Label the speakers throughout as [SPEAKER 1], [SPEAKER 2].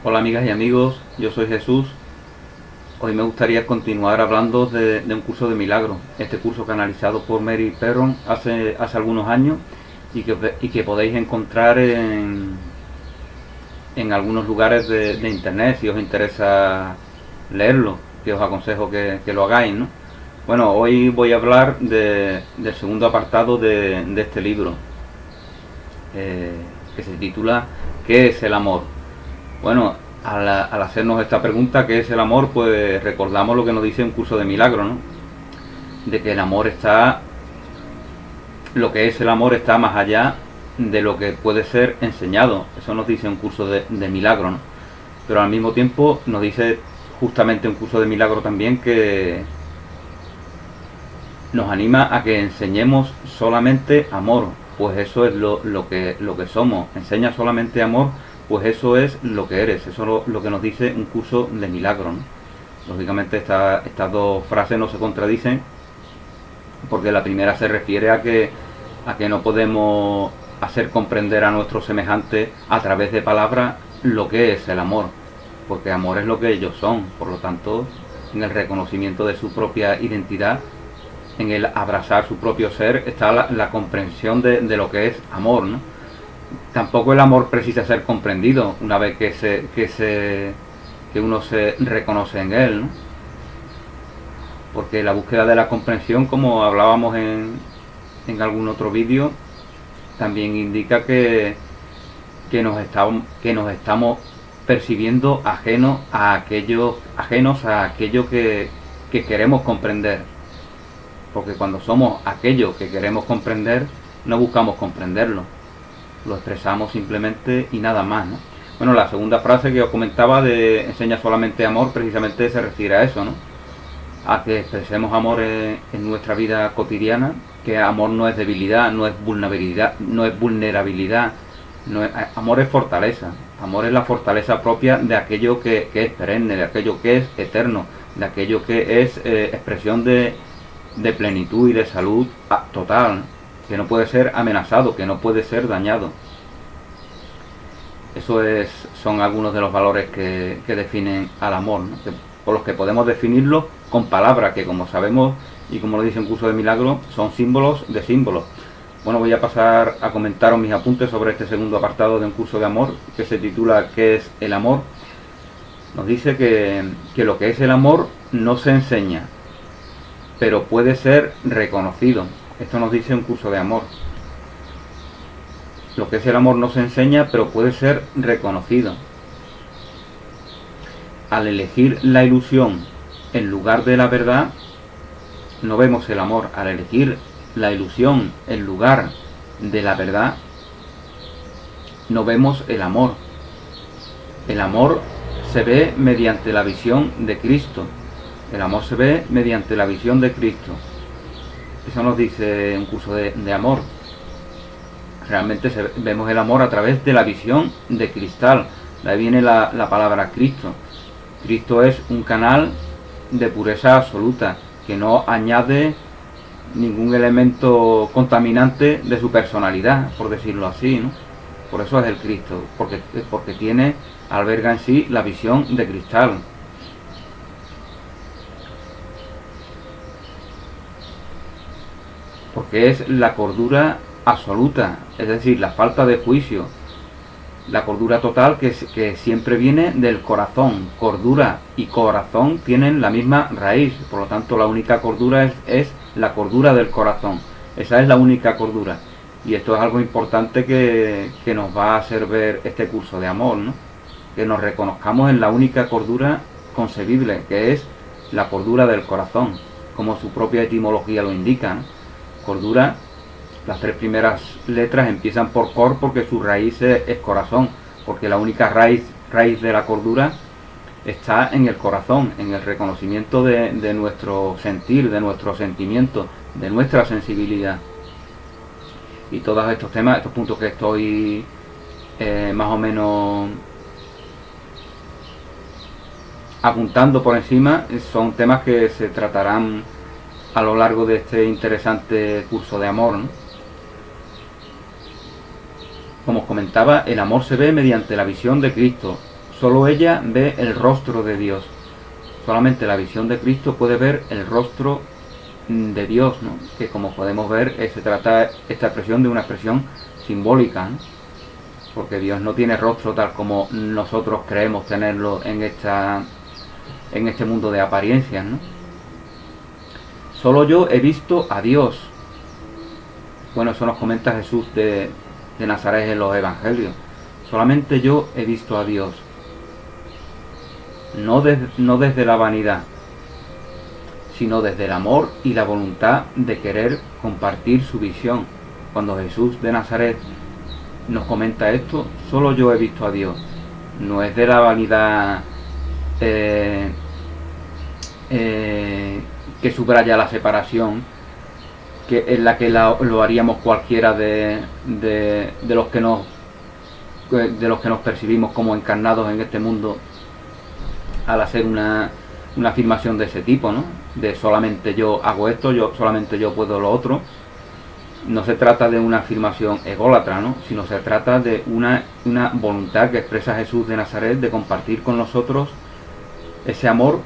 [SPEAKER 1] Hola amigas y amigos, yo soy Jesús. Hoy me gustaría continuar hablando de un curso de milagros. Este curso canalizado por Mary Perron hace algunos años y que podéis encontrar en algunos lugares de internet si os interesa leerlo, que os aconsejo que lo hagáis, ¿no? Bueno, hoy voy a hablar del segundo apartado de este libro, que se titula ¿Qué es el amor? Bueno, al hacernos esta pregunta, ¿qué es el amor? Pues recordamos lo que nos dice un curso de milagro, ¿no? De que el amor está, lo que es el amor está más allá de lo que puede ser enseñado. Eso nos dice un curso de milagro, ¿no? Pero al mismo tiempo nos dice justamente un curso de milagro también que nos anima a que enseñemos solamente amor, pues eso es lo que somos. Enseña solamente amor, pues eso es lo que eres. Eso es lo que nos dice un curso de milagro, ¿no? Lógicamente estas dos frases no se contradicen, porque la primera se refiere a que no podemos hacer comprender a nuestros semejantes a través de palabras lo que es el amor, porque amor es lo que ellos son. Por lo tanto, en el reconocimiento de su propia identidad, en el abrazar su propio ser, está la comprensión de lo que es amor, ¿no? Tampoco el amor precisa ser comprendido una vez que uno se reconoce en él, ¿no? Porque la búsqueda de la comprensión, como hablábamos en algún otro vídeo, también indica que nos estamos percibiendo ajenos a aquello que queremos comprender. Porque cuando somos aquello que queremos comprender, no buscamos comprenderlo, lo expresamos simplemente y nada más, ¿no? Bueno, la segunda frase que os comentaba de enseña solamente amor, precisamente se refiere a eso, ¿no? A que expresemos amor en nuestra vida cotidiana, que amor no es debilidad, no es vulnerabilidad, amor es fortaleza. Amor es la fortaleza propia de aquello que es perenne, de aquello que es eterno, de aquello que es expresión de plenitud y de salud total, que no puede ser amenazado, que no puede ser dañado. Son algunos de los valores que definen al amor, ¿no? Por los que podemos definirlo con palabras que, como sabemos y como lo dice un curso de milagro, son símbolos de símbolos. Bueno, voy a pasar a comentaros mis apuntes sobre este segundo apartado de un curso de amor que se titula ¿Qué es el amor? Nos dice que lo que es el amor no se enseña, pero puede ser reconocido. Esto nos dice un curso de amor. Lo que es el amor no se enseña, pero puede ser reconocido. Al elegir la ilusión en lugar de la verdad, no vemos el amor. Al elegir la ilusión en lugar de la verdad, no vemos el amor. El amor se ve mediante la visión de Cristo. El amor se ve mediante la visión de Cristo. Eso nos dice un curso de amor. Realmente vemos el amor a través de la visión de cristal. De ahí viene la palabra Cristo. Cristo es un canal de pureza absoluta, que no añade ningún elemento contaminante de su personalidad, por decirlo así, ¿no? Por eso es el Cristo, porque alberga en sí la visión de cristal. Porque es la cordura absoluta, es decir, la falta de juicio, la cordura total que siempre viene del corazón. Cordura y corazón tienen la misma raíz, por lo tanto la única cordura es la cordura del corazón. Esa es la única cordura, y esto es algo importante que nos va a hacer ver este curso de amor, ¿no? Que nos reconozcamos en la única cordura concebible, que es la cordura del corazón, como su propia etimología lo indica, ¿no? Cordura, las tres primeras letras empiezan por cor porque su raíz es corazón, porque la única raíz de la cordura está en el corazón, en el reconocimiento de nuestro sentir, de nuestro sentimiento, de nuestra sensibilidad. Y todos estos temas, estos puntos que estoy más o menos apuntando por encima, son temas que se tratarán a lo largo de este interesante curso de amor, ¿no? Como os comentaba, el amor se ve mediante la visión de Cristo. Solo ella ve el rostro de Dios. Solamente la visión de Cristo puede ver el rostro de Dios, ¿no? Que como podemos ver, se trata esta expresión de una expresión simbólica, ¿no? Porque Dios no tiene rostro tal como nosotros creemos tenerlo en este mundo de apariencias, ¿no? Solo yo he visto a Dios. Bueno, eso nos comenta Jesús de Nazaret en los Evangelios. Solamente yo he visto a Dios. No desde la vanidad, sino desde el amor y la voluntad de querer compartir su visión. Cuando Jesús de Nazaret nos comenta esto, solo yo he visto a Dios. No es de la vanidad que subraya la separación, que en la que lo haríamos cualquiera de los que nos percibimos como encarnados en este mundo, al hacer una afirmación de ese tipo, ¿no? De solamente yo hago esto, solamente yo puedo lo otro. No se trata de una afirmación ególatra, ¿no? Sino se trata de una voluntad que expresa Jesús de Nazaret de compartir con nosotros ese amor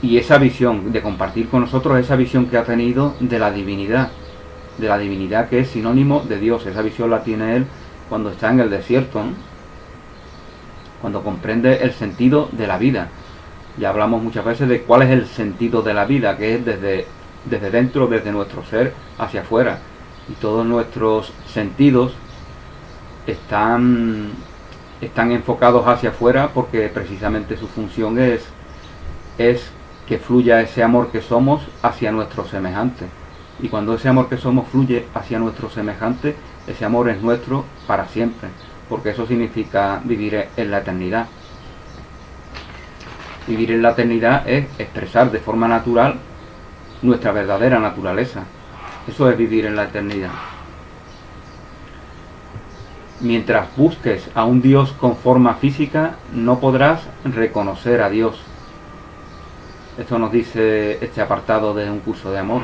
[SPEAKER 1] y esa visión, de compartir con nosotros esa visión que ha tenido de la divinidad que es sinónimo de Dios. Esa visión la tiene Él cuando está en el desierto, ¿no? Cuando comprende el sentido de la vida. Ya hablamos muchas veces de cuál es el sentido de la vida, que es desde dentro, desde nuestro ser hacia afuera. Y todos nuestros sentidos están enfocados hacia afuera porque precisamente su función es que fluya ese amor que somos hacia nuestros semejantes. Y cuando ese amor que somos fluye hacia nuestros semejantes, ese amor es nuestro para siempre, porque eso significa vivir en la eternidad. Vivir en la eternidad es expresar de forma natural nuestra verdadera naturaleza. Eso es vivir en la eternidad. Mientras busques a un Dios con forma física, no podrás reconocer a Dios. Esto nos dice este apartado de un curso de amor.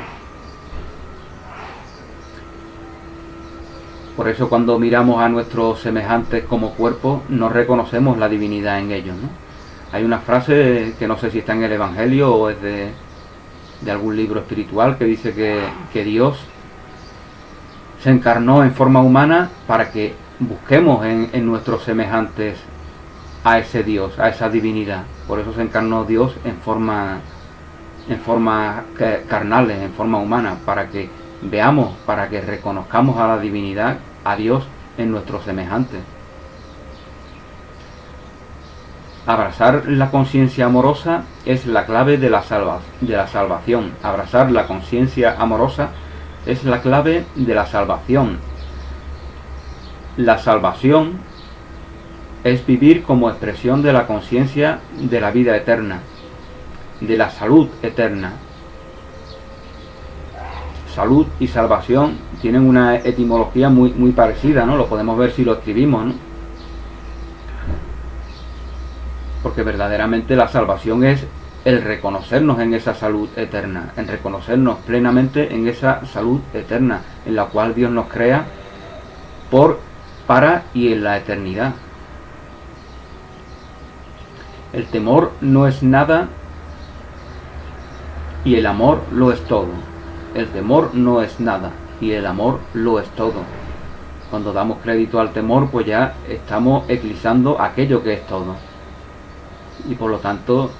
[SPEAKER 1] Por eso cuando miramos a nuestros semejantes como cuerpo, no reconocemos la divinidad en ellos, ¿no? Hay una frase que no sé si está en el Evangelio o es de algún libro espiritual, que dice que Dios se encarnó en forma humana para que busquemos en nuestros semejantes a ese Dios, a esa divinidad. Por eso se encarnó Dios en forma carnales, en forma humana, para que veamos, para que reconozcamos a la divinidad, a Dios en nuestros semejantes. Abrazar la conciencia amorosa es la clave de la salvación. Abrazar la conciencia amorosa es la clave de la salvación. La salvación es vivir como expresión de la conciencia de la vida eterna, de la salud eterna. Salud y salvación tienen una etimología muy parecida, ¿no? Lo podemos ver si lo escribimos, ¿no? Porque verdaderamente la salvación es el reconocernos en esa salud eterna, en reconocernos plenamente en esa salud eterna, en la cual Dios nos crea para y en la eternidad. El temor no es nada y el amor lo es todo. El temor no es nada y el amor lo es todo. Cuando damos crédito al temor, pues ya estamos eclipsando aquello que es todo. Y por lo tanto,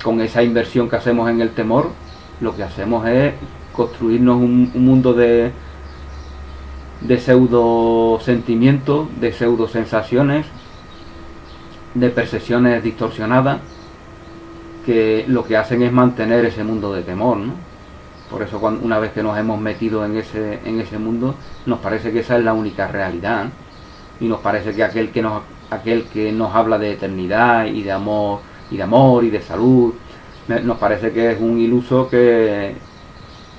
[SPEAKER 1] con esa inversión que hacemos en el temor, lo que hacemos es construirnos un mundo de pseudo sentimientos, de pseudo sensaciones, de percepciones distorsionadas, que lo que hacen es mantener ese mundo de temor, ¿no? Por eso una vez que nos hemos metido en ese mundo, nos parece que esa es la única realidad, ¿eh? Y nos parece que aquel que nos habla de eternidad y de amor y de salud, nos parece que es un iluso que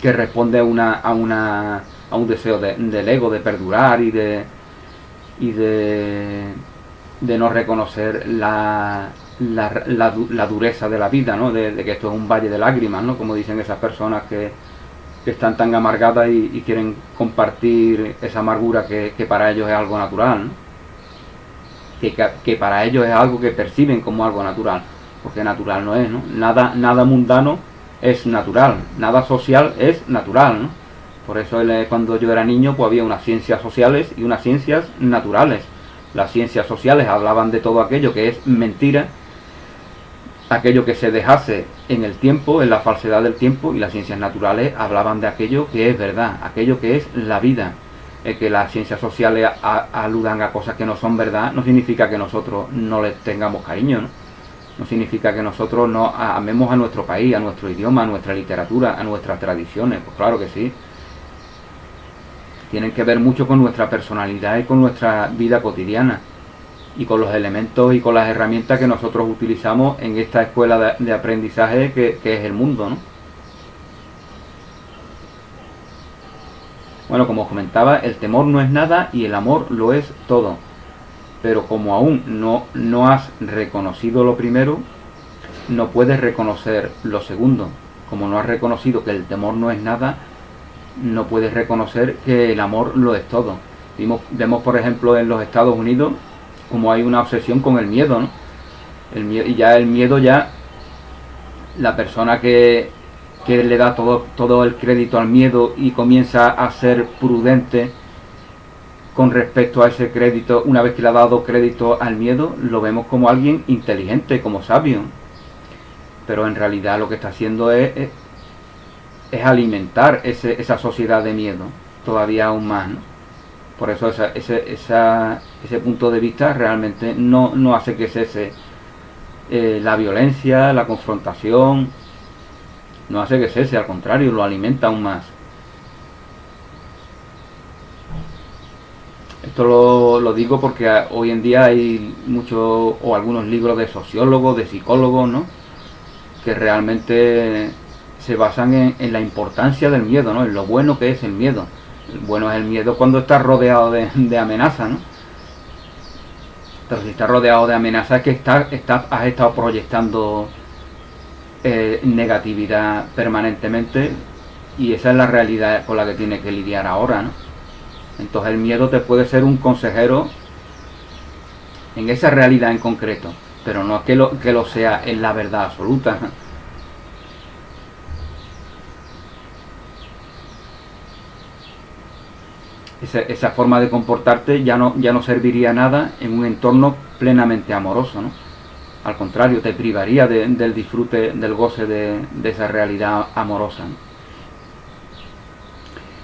[SPEAKER 1] responde a un deseo del ego de perdurar y de no reconocer la dureza de la vida, ¿no? De que esto es un valle de lágrimas, ¿no? Como dicen esas personas que están tan amargadas y quieren compartir esa amargura que para ellos es algo natural, ¿no? que para ellos es algo que perciben como algo natural, porque natural no es, ¿no? Nada mundano es natural, nada social es natural, ¿no? Por eso cuando yo era niño pues había unas ciencias sociales y unas ciencias naturales. Las ciencias sociales hablaban de todo aquello que es mentira, aquello que se dejase en el tiempo, en la falsedad del tiempo, y las ciencias naturales hablaban de aquello que es verdad, aquello que es la vida. Que las ciencias sociales aludan a cosas que no son verdad no significa que nosotros no les tengamos cariño, ¿no? No significa que nosotros no amemos a nuestro país, a nuestro idioma, a nuestra literatura, a nuestras tradiciones. Pues claro que sí. Tienen que ver mucho con nuestra personalidad y con nuestra vida cotidiana, y con los elementos y con las herramientas que nosotros utilizamos en esta escuela de aprendizaje que es el mundo, ¿no? Bueno, como os comentaba, el temor no es nada y el amor lo es todo. Pero como aún no has reconocido lo primero, no puedes reconocer lo segundo. Como no has reconocido que el temor no es nada, no puedes reconocer que el amor lo es todo. Vemos por ejemplo en los Estados Unidos como hay una obsesión con el miedo, ¿no? Y ya el miedo, ya la persona que le da todo el crédito al miedo y comienza a ser prudente con respecto a ese crédito, una vez que le ha dado crédito al miedo, lo vemos como alguien inteligente, como sabio. Pero en realidad lo que está haciendo es alimentar esa sociedad de miedo, todavía aún más, ¿no? Por eso ese punto de vista realmente no hace que cese la violencia, la confrontación, no hace que cese, al contrario, lo alimenta aún más. Esto lo digo porque hoy en día hay muchos o algunos libros de sociólogos, de psicólogos, ¿no?, que realmente se basan en la importancia del miedo, ¿no?, en lo bueno que es el miedo. Bueno es el miedo cuando está rodeado de amenazas, ¿no? Pero si está rodeado de amenazas es que has estado proyectando negatividad permanentemente, y esa es la realidad con la que tienes que lidiar ahora, ¿no? Entonces el miedo te puede ser un consejero en esa realidad en concreto, pero no es que lo sea en la verdad absoluta. Esa forma de comportarte ya no serviría nada en un entorno plenamente amoroso, ¿no? Al contrario, te privaría del disfrute, del goce de esa realidad amorosa, ¿no?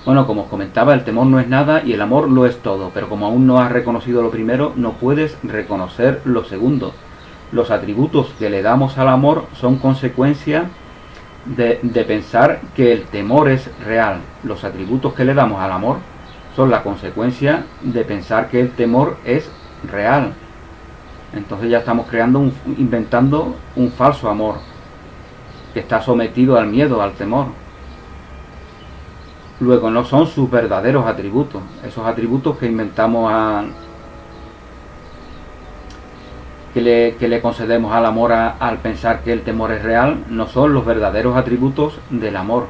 [SPEAKER 1] Bueno, como os comentaba, el temor no es nada y el amor lo es todo, pero como aún no has reconocido lo primero, no puedes reconocer lo segundo. Los atributos que le damos al amor son consecuencia de pensar que el temor es real. Los atributos que le damos al amor son la consecuencia de pensar que el temor es real. Entonces ya estamos inventando un falso amor que está sometido al miedo, al temor. Luego no son sus verdaderos atributos. Esos atributos que inventamos que le concedemos al amor al pensar que el temor es real, no son los verdaderos atributos del amor.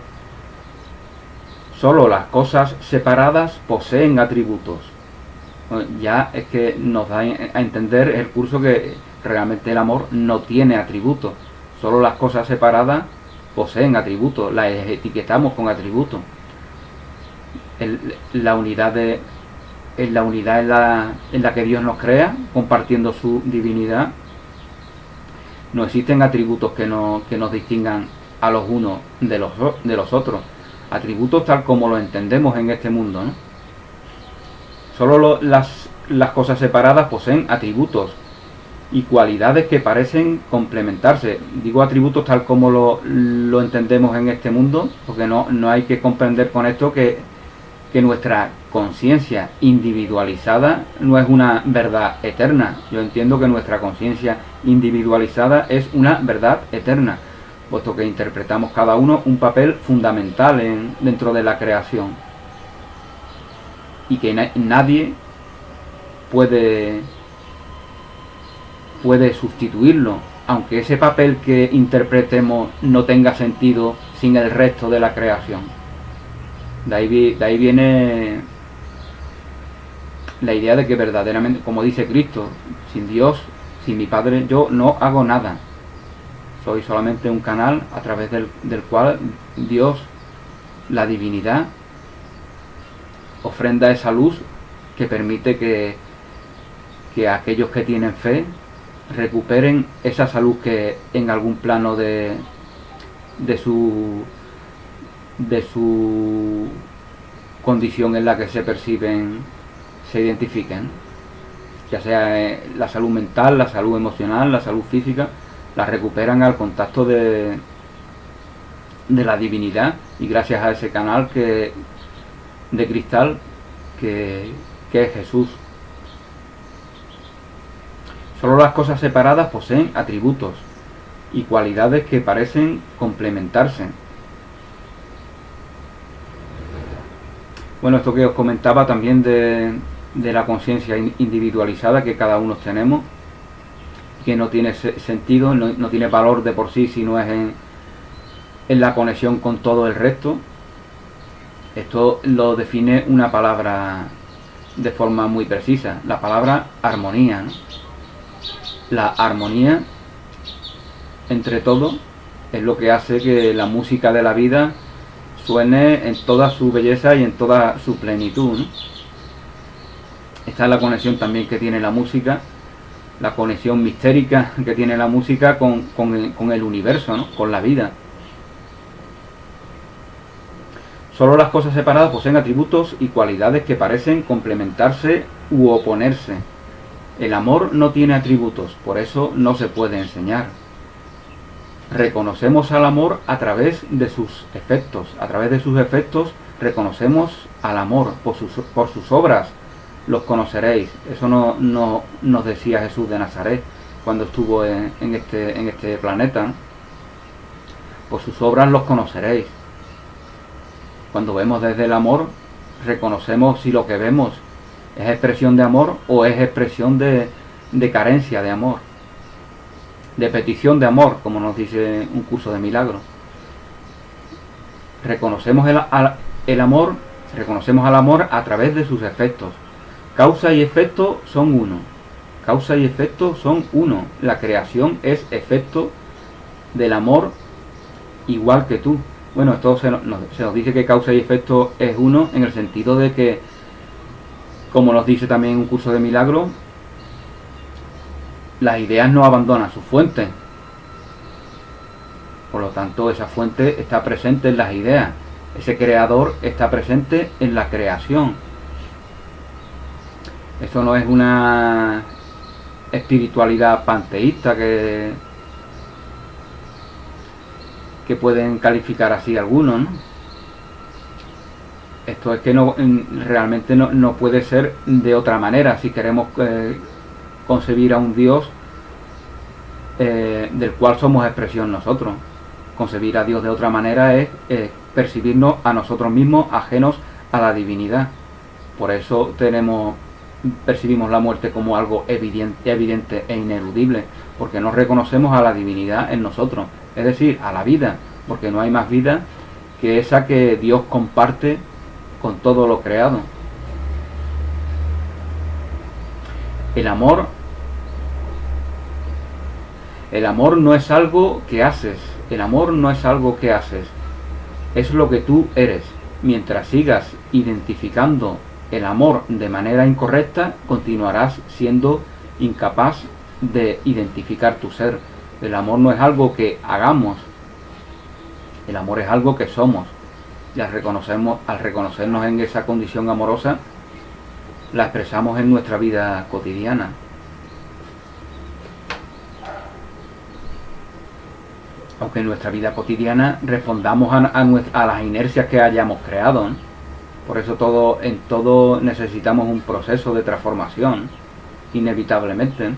[SPEAKER 1] Solo las cosas separadas poseen atributos. Ya es que nos da a entender el curso que realmente el amor no tiene atributos. Solo las cosas separadas poseen atributos, las etiquetamos con atributos. La unidad en la que Dios nos crea, compartiendo su divinidad, no existen atributos que nos distingan a los unos de los otros. Atributos tal como los entendemos en este mundo, ¿no? Solo las cosas separadas poseen atributos y cualidades que parecen complementarse. Digo atributos tal como lo entendemos en este mundo, porque no hay que comprender con esto que nuestra conciencia individualizada no es una verdad eterna. Yo entiendo que nuestra conciencia individualizada es una verdad eterna, puesto que interpretamos cada uno un papel fundamental dentro de la creación, y que nadie puede sustituirlo, aunque ese papel que interpretemos no tenga sentido sin el resto de la creación. De ahí viene la idea de que verdaderamente, como dice Cristo, sin Dios, sin mi Padre, yo no hago nada. Soy solamente un canal a través del cual Dios, la divinidad, ofrenda esa luz que permite que aquellos que tienen fe recuperen esa salud que en algún plano de su condición en la que se perciben, se identifiquen, ya sea la salud mental, la salud emocional, la salud física, la recuperan al contacto de la divinidad, y gracias a ese canal de cristal que es Jesús. Solo las cosas separadas poseen atributos y cualidades que parecen complementarse. Bueno, esto que os comentaba también de la conciencia individualizada que cada uno tenemos, que no tiene sentido, no tiene valor de por sí si no es en la conexión con todo el resto. Esto lo define una palabra de forma muy precisa, la palabra armonía, ¿no? La armonía entre todo es lo que hace que la música de la vida suene en toda su belleza y en toda su plenitud, ¿no? Esta es la conexión también que tiene la música, la conexión mistérica que tiene la música con el universo, ¿no? Con la vida. Solo las cosas separadas poseen atributos y cualidades que parecen complementarse u oponerse. El amor no tiene atributos, por eso no se puede enseñar. Reconocemos al amor a través de sus efectos. A través de sus efectos reconocemos al amor. Por sus obras los conoceréis. Eso no nos decía Jesús de Nazaret cuando estuvo en este planeta, ¿no? Por sus obras los conoceréis. Cuando vemos desde el amor, reconocemos si lo que vemos es expresión de amor o es expresión de carencia de amor, de petición de amor, como nos dice un curso de milagros. Reconocemos el amor, reconocemos al amor a través de sus efectos. Causa y efecto son uno. Causa y efecto son uno. La creación es efecto del amor igual que tú. Bueno, esto se nos dice que causa y efecto es uno en el sentido de que, como nos dice también un curso de milagros, las ideas no abandonan su fuente. Por lo tanto, esa fuente está presente en las ideas. Ese creador está presente en la creación. Esto no es una espiritualidad panteísta que pueden calificar así algunos, ¿no? Esto es que realmente no puede ser de otra manera. Si queremos concebir a un Dios del cual somos expresión nosotros. Concebir a Dios de otra manera es percibirnos a nosotros mismos ajenos a la divinidad. Por eso percibimos la muerte como algo evidente e ineludible, porque no reconocemos a la divinidad en nosotros, es decir, a la vida, porque no hay más vida que esa que Dios comparte con todo lo creado. El amor no es algo que haces, el amor no es algo que haces, es lo que tú eres. Mientras sigas identificando el amor de manera incorrecta, continuarás siendo incapaz de identificar tu ser. El amor no es algo que hagamos, el amor es algo que somos. Y al reconocernos en esa condición amorosa, la expresamos en nuestra vida cotidiana. Aunque en nuestra vida cotidiana respondamos a las inercias que hayamos creado, ¿no? Por eso en todo necesitamos un proceso de transformación, inevitablemente.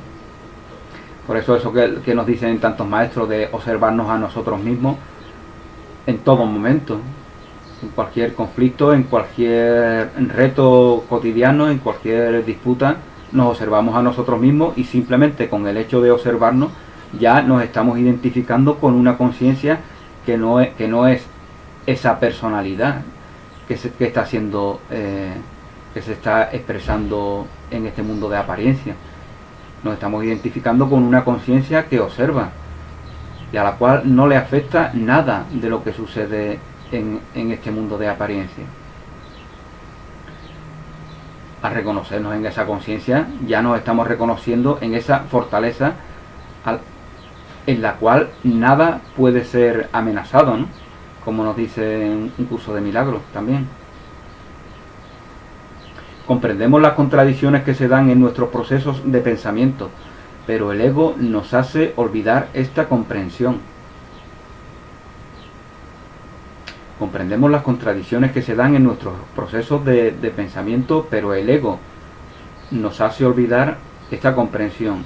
[SPEAKER 1] Por eso que nos dicen tantos maestros de observarnos a nosotros mismos en todo momento, en cualquier conflicto, en cualquier reto cotidiano, en cualquier disputa, nos observamos a nosotros mismos, y simplemente con el hecho de observarnos ya nos estamos identificando con una conciencia que no es esa personalidad que está siendo que se está expresando en este mundo de apariencia. Nos estamos identificando con una conciencia que observa y a la cual no le afecta nada de lo que sucede en este mundo de apariencia. Al reconocernos en esa conciencia, ya nos estamos reconociendo en esa fortaleza en la cual nada puede ser amenazado, ¿no? Como nos dice un curso de milagros también. Comprendemos las contradicciones que se dan en nuestros procesos de pensamiento, pero el ego nos hace olvidar esta comprensión. Comprendemos las contradicciones que se dan en nuestros procesos de pensamiento, pero el ego nos hace olvidar esta comprensión.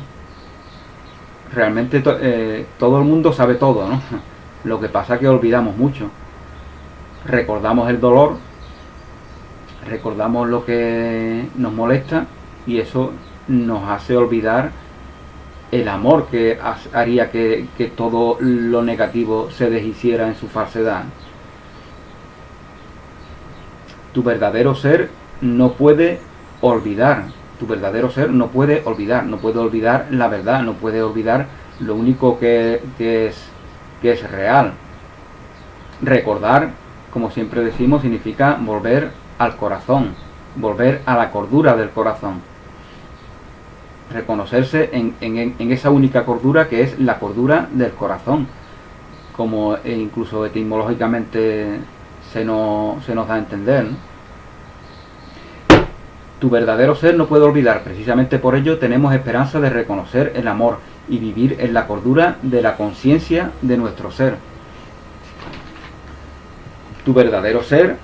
[SPEAKER 1] Realmente todo el mundo sabe todo, ¿no? Lo que pasa es que olvidamos mucho. Recordamos el dolor, recordamos lo que nos molesta y eso nos hace olvidar el amor que haría que todo lo negativo se deshiciera en su falsedad. Tu verdadero ser no puede olvidar. Tu verdadero ser no puede olvidar la verdad, no puede olvidar lo único que es real. Recordar, como siempre decimos, significa volver al corazón, volver a la cordura del corazón. Reconocerse en esa única cordura que es la cordura del corazón, como incluso etimológicamente se nos da a entender, ¿no? Tu verdadero ser no puede olvidar, precisamente por ello tenemos esperanza de reconocer el amor y vivir en la cordura de la conciencia de nuestro ser. Tu verdadero ser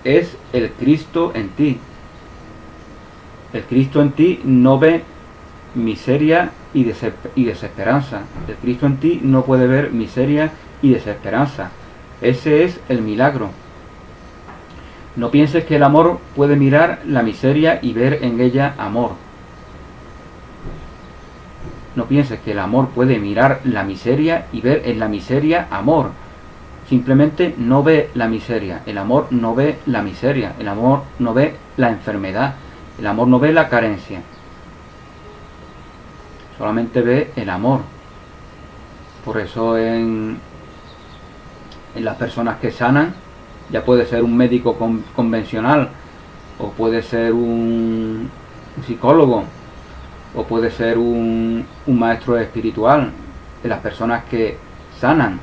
[SPEAKER 1] es el Cristo en ti. El Cristo en ti no ve miseria y desesperanza. El Cristo en ti no puede ver miseria y desesperanza. Ese es el milagro. No pienses que el amor puede mirar la miseria y ver en ella amor. No pienses que el amor puede mirar la miseria y ver en la miseria amor. Simplemente no ve la miseria. El amor no ve la miseria. El amor no ve la enfermedad. El amor no ve la carencia. Solamente ve el amor. Por eso en las personas que sanan, ya puede ser un médico convencional, o puede ser un psicólogo, o puede ser un maestro espiritual. De las personas que sanan,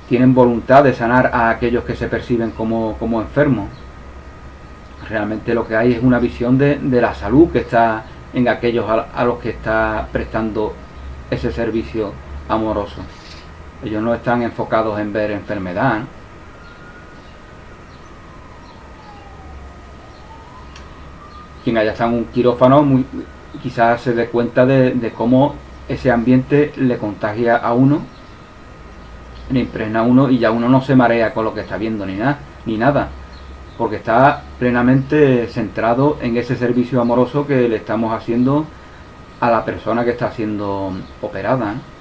[SPEAKER 1] tienen voluntad de sanar a aquellos que se perciben como enfermos. Realmente lo que hay es una visión de la salud que está en aquellos a los que está prestando ese servicio amoroso. Ellos no están enfocados en ver enfermedad, ¿no? Quien haya estado en un quirófano quizás se dé cuenta de cómo ese ambiente le contagia a uno, le impregna a uno y ya uno no se marea con lo que está viendo ni nada, porque está plenamente centrado en ese servicio amoroso que le estamos haciendo a la persona que está siendo operada, ¿no?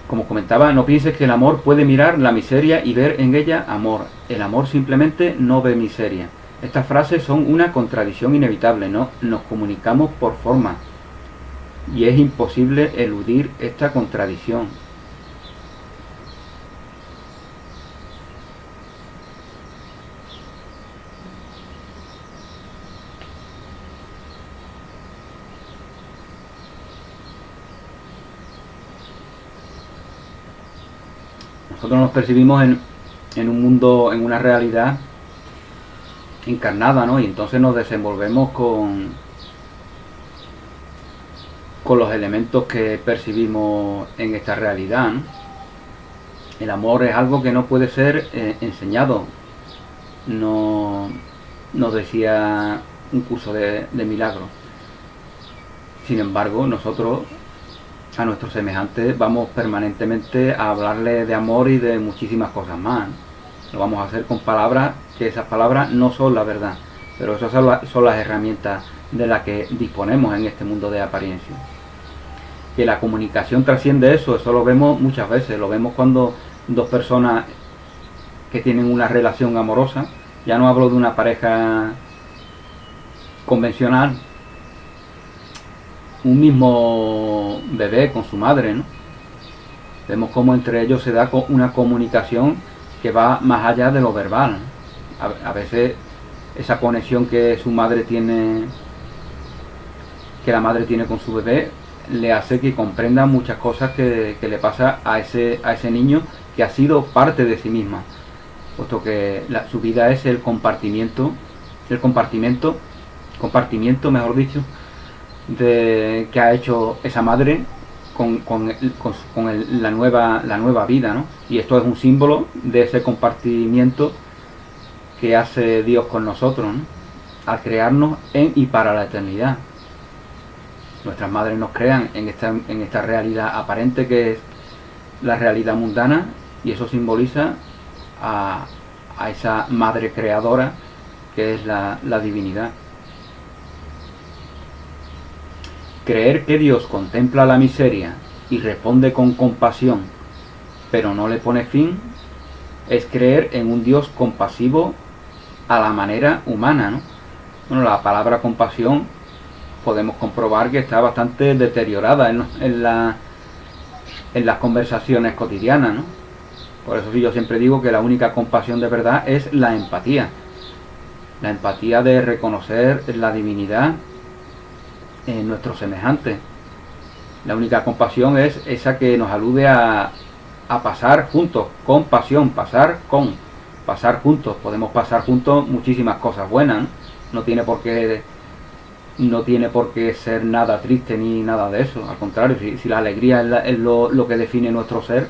[SPEAKER 1] Como comentaba, no pienses que el amor puede mirar la miseria y ver en ella amor. El amor simplemente no ve miseria. Estas frases son una contradicción inevitable, ¿no? Nos comunicamos por forma y es imposible eludir esta contradicción. Nosotros nos percibimos en un mundo, en una realidad encarnada, ¿no? Y entonces nos desenvolvemos con los elementos que percibimos en esta realidad, ¿no? El amor es algo que no puede ser enseñado. No nos decía un curso de milagros. Sin embargo, nosotros a nuestros semejantes vamos permanentemente a hablarle de amor y de muchísimas cosas más. Lo vamos a hacer con palabras que esas palabras no son la verdad, pero esas son las herramientas de las que disponemos en este mundo de apariencia. que la comunicación trasciende eso lo vemos muchas veces, lo vemos cuando dos personas que tienen una relación amorosa, ya no hablo de una pareja convencional, un mismo bebé con su madre, ¿no? Vemos cómo entre ellos se da una comunicación que va más allá de lo verbal, ¿no? A veces esa conexión que su madre tiene, que la madre tiene con su bebé, le hace que comprenda muchas cosas que le pasa a ese niño que ha sido parte de sí misma, puesto que su vida es el compartimiento mejor dicho, que ha hecho esa madre con la nueva vida, ¿no? Y esto es un símbolo de ese compartimiento que hace Dios con nosotros, ¿no? Al crearnos en y para la eternidad. Nuestras madres nos crean en esta realidad aparente que es la realidad mundana, y eso simboliza a esa madre creadora que es la divinidad. Creer que Dios contempla la miseria y responde con compasión, pero no le pone fin, es creer en un Dios compasivo a la manera humana, ¿no? Bueno, la palabra compasión podemos comprobar que está bastante deteriorada en las conversaciones cotidianas, ¿no? Por eso yo siempre digo que la única compasión de verdad es la empatía. La empatía de reconocer la divinidad en nuestros semejantes. La única compasión es esa que nos alude a pasar juntos, compasión, pasar juntos. Podemos pasar juntos muchísimas cosas buenas, ¿no? No tiene por qué ser nada triste ni nada de eso. Al contrario, si la alegría es lo que define nuestro ser,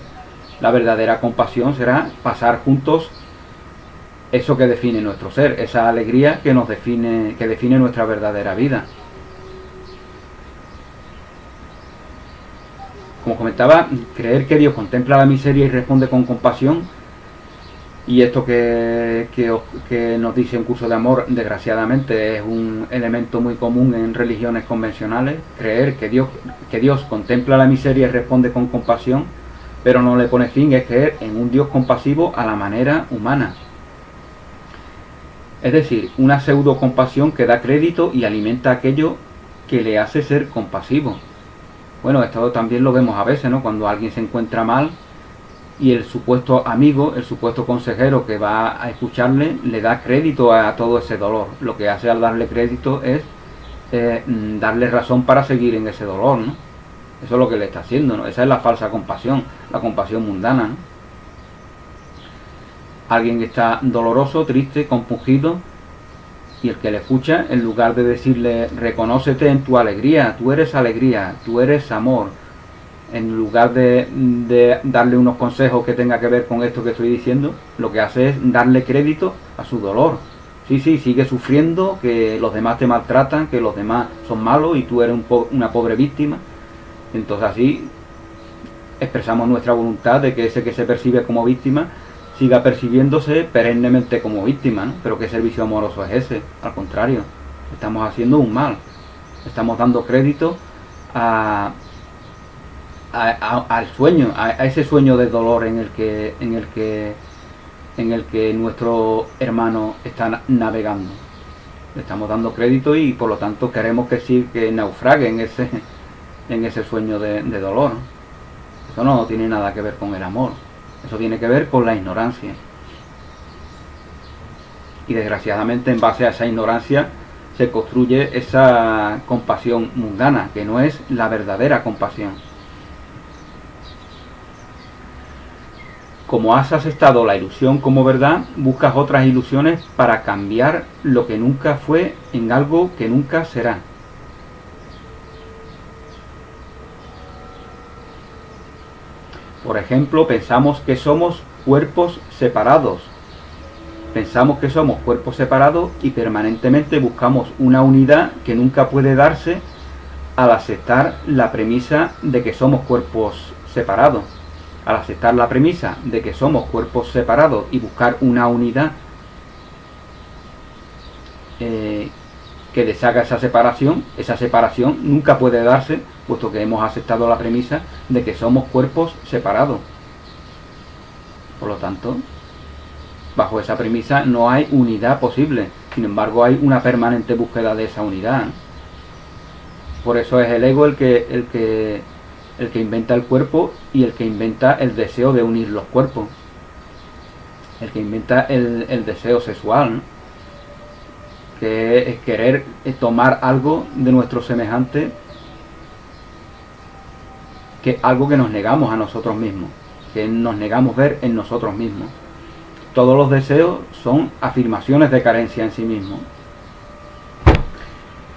[SPEAKER 1] la verdadera compasión será pasar juntos eso que define nuestro ser, esa alegría que define nuestra verdadera vida. Como comentaba, creer que Dios contempla la miseria y responde con compasión, y esto que nos dice un curso de amor, desgraciadamente es un elemento muy común en religiones convencionales. Creer que Dios contempla la miseria y responde con compasión, pero no le pone fin, es creer en un Dios compasivo a la manera humana. Es decir, una pseudo compasión que da crédito y alimenta aquello que le hace ser compasivo. Bueno, esto también lo vemos a veces, ¿no? Cuando alguien se encuentra mal y el supuesto amigo, el supuesto consejero que va a escucharle, le da crédito a todo ese dolor. Lo que hace al darle crédito es darle razón para seguir en ese dolor, ¿no? Eso es lo que le está haciendo, ¿no? Esa es la falsa compasión, la compasión mundana, ¿no? Alguien que está doloroso, triste, compungido, y el que le escucha, en lugar de decirle reconócete en tu alegría, tú eres amor, en lugar de darle unos consejos que tenga que ver con esto que estoy diciendo, lo que hace es darle crédito a su dolor. Sí, sigue sufriendo, que los demás te maltratan, que los demás son malos y tú eres una pobre víctima. Entonces así expresamos nuestra voluntad de que ese que se percibe como víctima siga percibiéndose perennemente como víctima, ¿no? Pero ¿qué servicio amoroso es ese? Al contrario, estamos haciendo un mal. Estamos dando crédito al sueño, a ese sueño de dolor en el que nuestro hermano está navegando. Le estamos dando crédito y por lo tanto queremos que naufrague en ese sueño de dolor. Eso no tiene nada que ver con el amor. Eso tiene que ver con la ignorancia. Y desgraciadamente en base a esa ignorancia se construye esa compasión mundana, que no es la verdadera compasión. Como has aceptado la ilusión como verdad, buscas otras ilusiones para cambiar lo que nunca fue en algo que nunca será. Por ejemplo, pensamos que somos cuerpos separados. Y permanentemente buscamos una unidad que nunca puede darse al aceptar la premisa de que somos cuerpos separados. Al aceptar la premisa de que somos cuerpos separados y buscar una unidad que deshaga esa separación nunca puede darse, puesto que hemos aceptado la premisa de que somos cuerpos separados. Por lo tanto, bajo esa premisa no hay unidad posible, sin embargo hay una permanente búsqueda de esa unidad. Por eso es el ego el que inventa el cuerpo y el que inventa el deseo de unir los cuerpos, el que inventa el deseo sexual, ¿no? Que es querer tomar algo de nuestro semejante, que algo que nos negamos a nosotros mismos, que nos negamos ver en nosotros mismos. Todos los deseos son afirmaciones de carencia en sí mismos.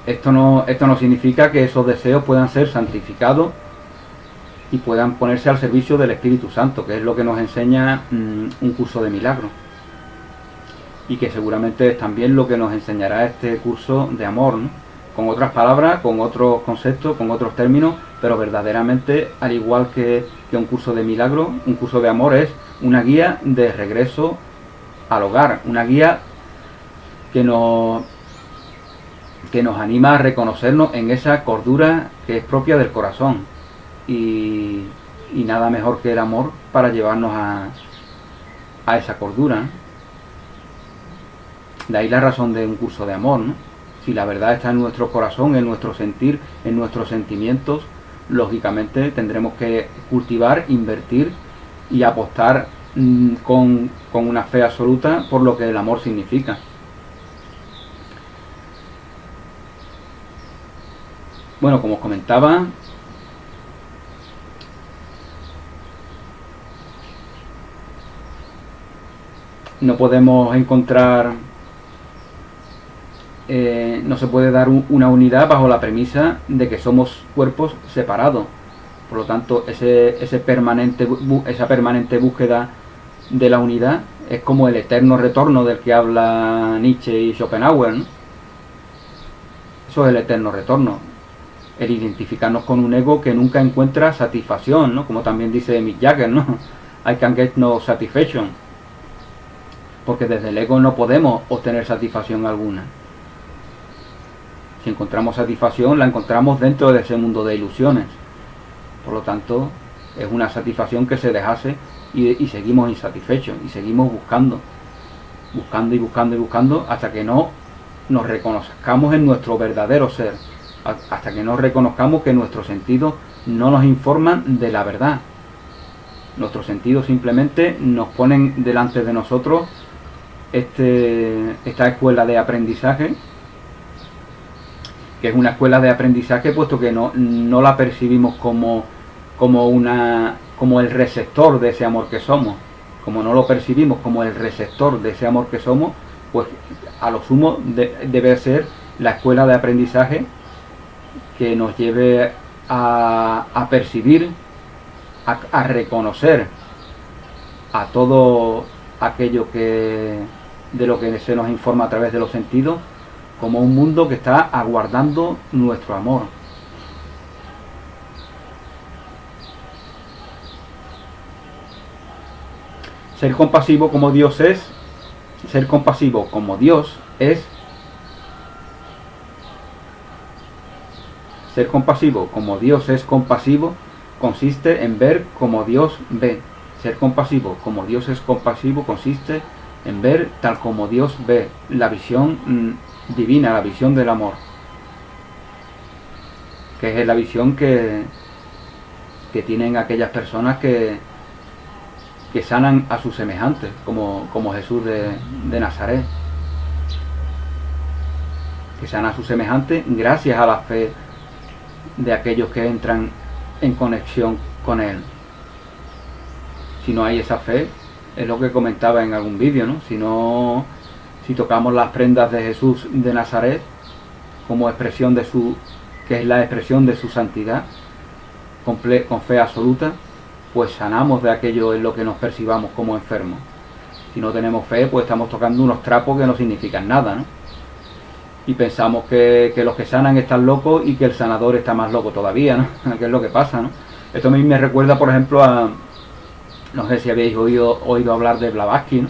[SPEAKER 1] Esto no significa que esos deseos puedan ser santificados y puedan ponerse al servicio del Espíritu Santo, que es lo que nos enseña un curso de milagros. Y que seguramente es también lo que nos enseñará este curso de amor, ¿no? Con otras palabras, con otros conceptos, con otros términos, pero verdaderamente, al igual que un curso de milagros, un curso de amor es una guía de regreso al hogar, una guía que nos anima a reconocernos en esa cordura que es propia del corazón, y nada mejor que el amor para llevarnos a esa cordura, ¿no? De ahí la razón de un curso de amor, ¿no? Si la verdad está en nuestro corazón, en nuestro sentir, en nuestros sentimientos, lógicamente tendremos que cultivar, invertir y apostar con una fe absoluta por lo que el amor significa. Bueno, como os comentaba, no podemos encontrar, no se puede dar una unidad bajo la premisa de que somos cuerpos separados. Por lo tanto, esa permanente búsqueda de la unidad es como el eterno retorno del que habla Nietzsche y Schopenhauer, ¿no? Eso es el eterno retorno, el identificarnos con un ego que nunca encuentra satisfacción, ¿no? Como también dice Mick Jagger, ¿no? I can get no satisfaction. Porque desde el ego no podemos obtener satisfacción alguna. Si encontramos satisfacción, la encontramos dentro de ese mundo de ilusiones. Por lo tanto, es una satisfacción que se dejase y seguimos insatisfechos y seguimos buscando hasta que no nos reconozcamos en nuestro verdadero ser, hasta que no reconozcamos que nuestros sentidos no nos informan de la verdad. Nuestros sentidos simplemente nos ponen delante de nosotros esta escuela de aprendizaje, que es una escuela de aprendizaje puesto que no la percibimos como el receptor de ese amor que somos. Como no lo percibimos como el receptor de ese amor que somos, pues a lo sumo debe ser la escuela de aprendizaje que nos lleve a percibir, a reconocer a todo aquello de lo que se nos informa a través de los sentidos, como un mundo que está aguardando nuestro amor. Ser compasivo como Dios es, ser compasivo como Dios es, ser compasivo como Dios es compasivo, consiste en ver como Dios ve. Ser compasivo como Dios es compasivo consiste en ver tal como Dios ve, la visión divina, la visión del amor, que es la visión que tienen aquellas personas que sanan a sus semejantes, como Jesús de Nazaret, que sana a sus semejantes gracias a la fe de aquellos que entran en conexión con Él. Si no hay esa fe, es lo que comentaba en algún vídeo, ¿no? Si tocamos las prendas de Jesús de Nazaret como expresión que es la expresión de su santidad, con fe absoluta, pues sanamos de aquello en lo que nos percibamos como enfermos. Si no tenemos fe, pues estamos tocando unos trapos que no significan nada, ¿no? Y pensamos que los que sanan están locos y que el sanador está más loco todavía, ¿no? Que es lo que pasa, ¿no? Esto a mí me recuerda, por ejemplo, no sé si habéis oído hablar de Blavatsky, ¿no?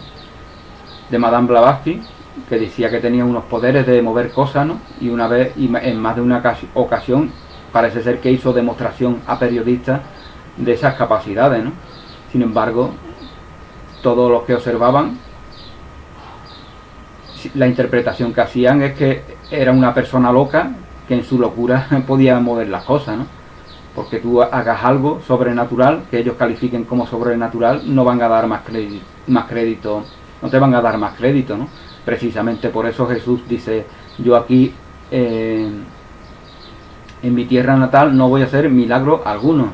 [SPEAKER 1] De Madame Blavatsky, que decía que tenía unos poderes de mover cosas, ¿no? Y una vez, en más de una ocasión, parece ser que hizo demostración a periodistas de esas capacidades, ¿no? Sin embargo, todos los que observaban, la interpretación que hacían es que era una persona loca que en su locura podía mover las cosas, ¿no? Porque tú hagas algo sobrenatural, que ellos califiquen como sobrenatural, no van a dar más crédito, no te van a dar más crédito, ¿no? Precisamente por eso Jesús dice, yo aquí en mi tierra natal no voy a hacer milagro alguno,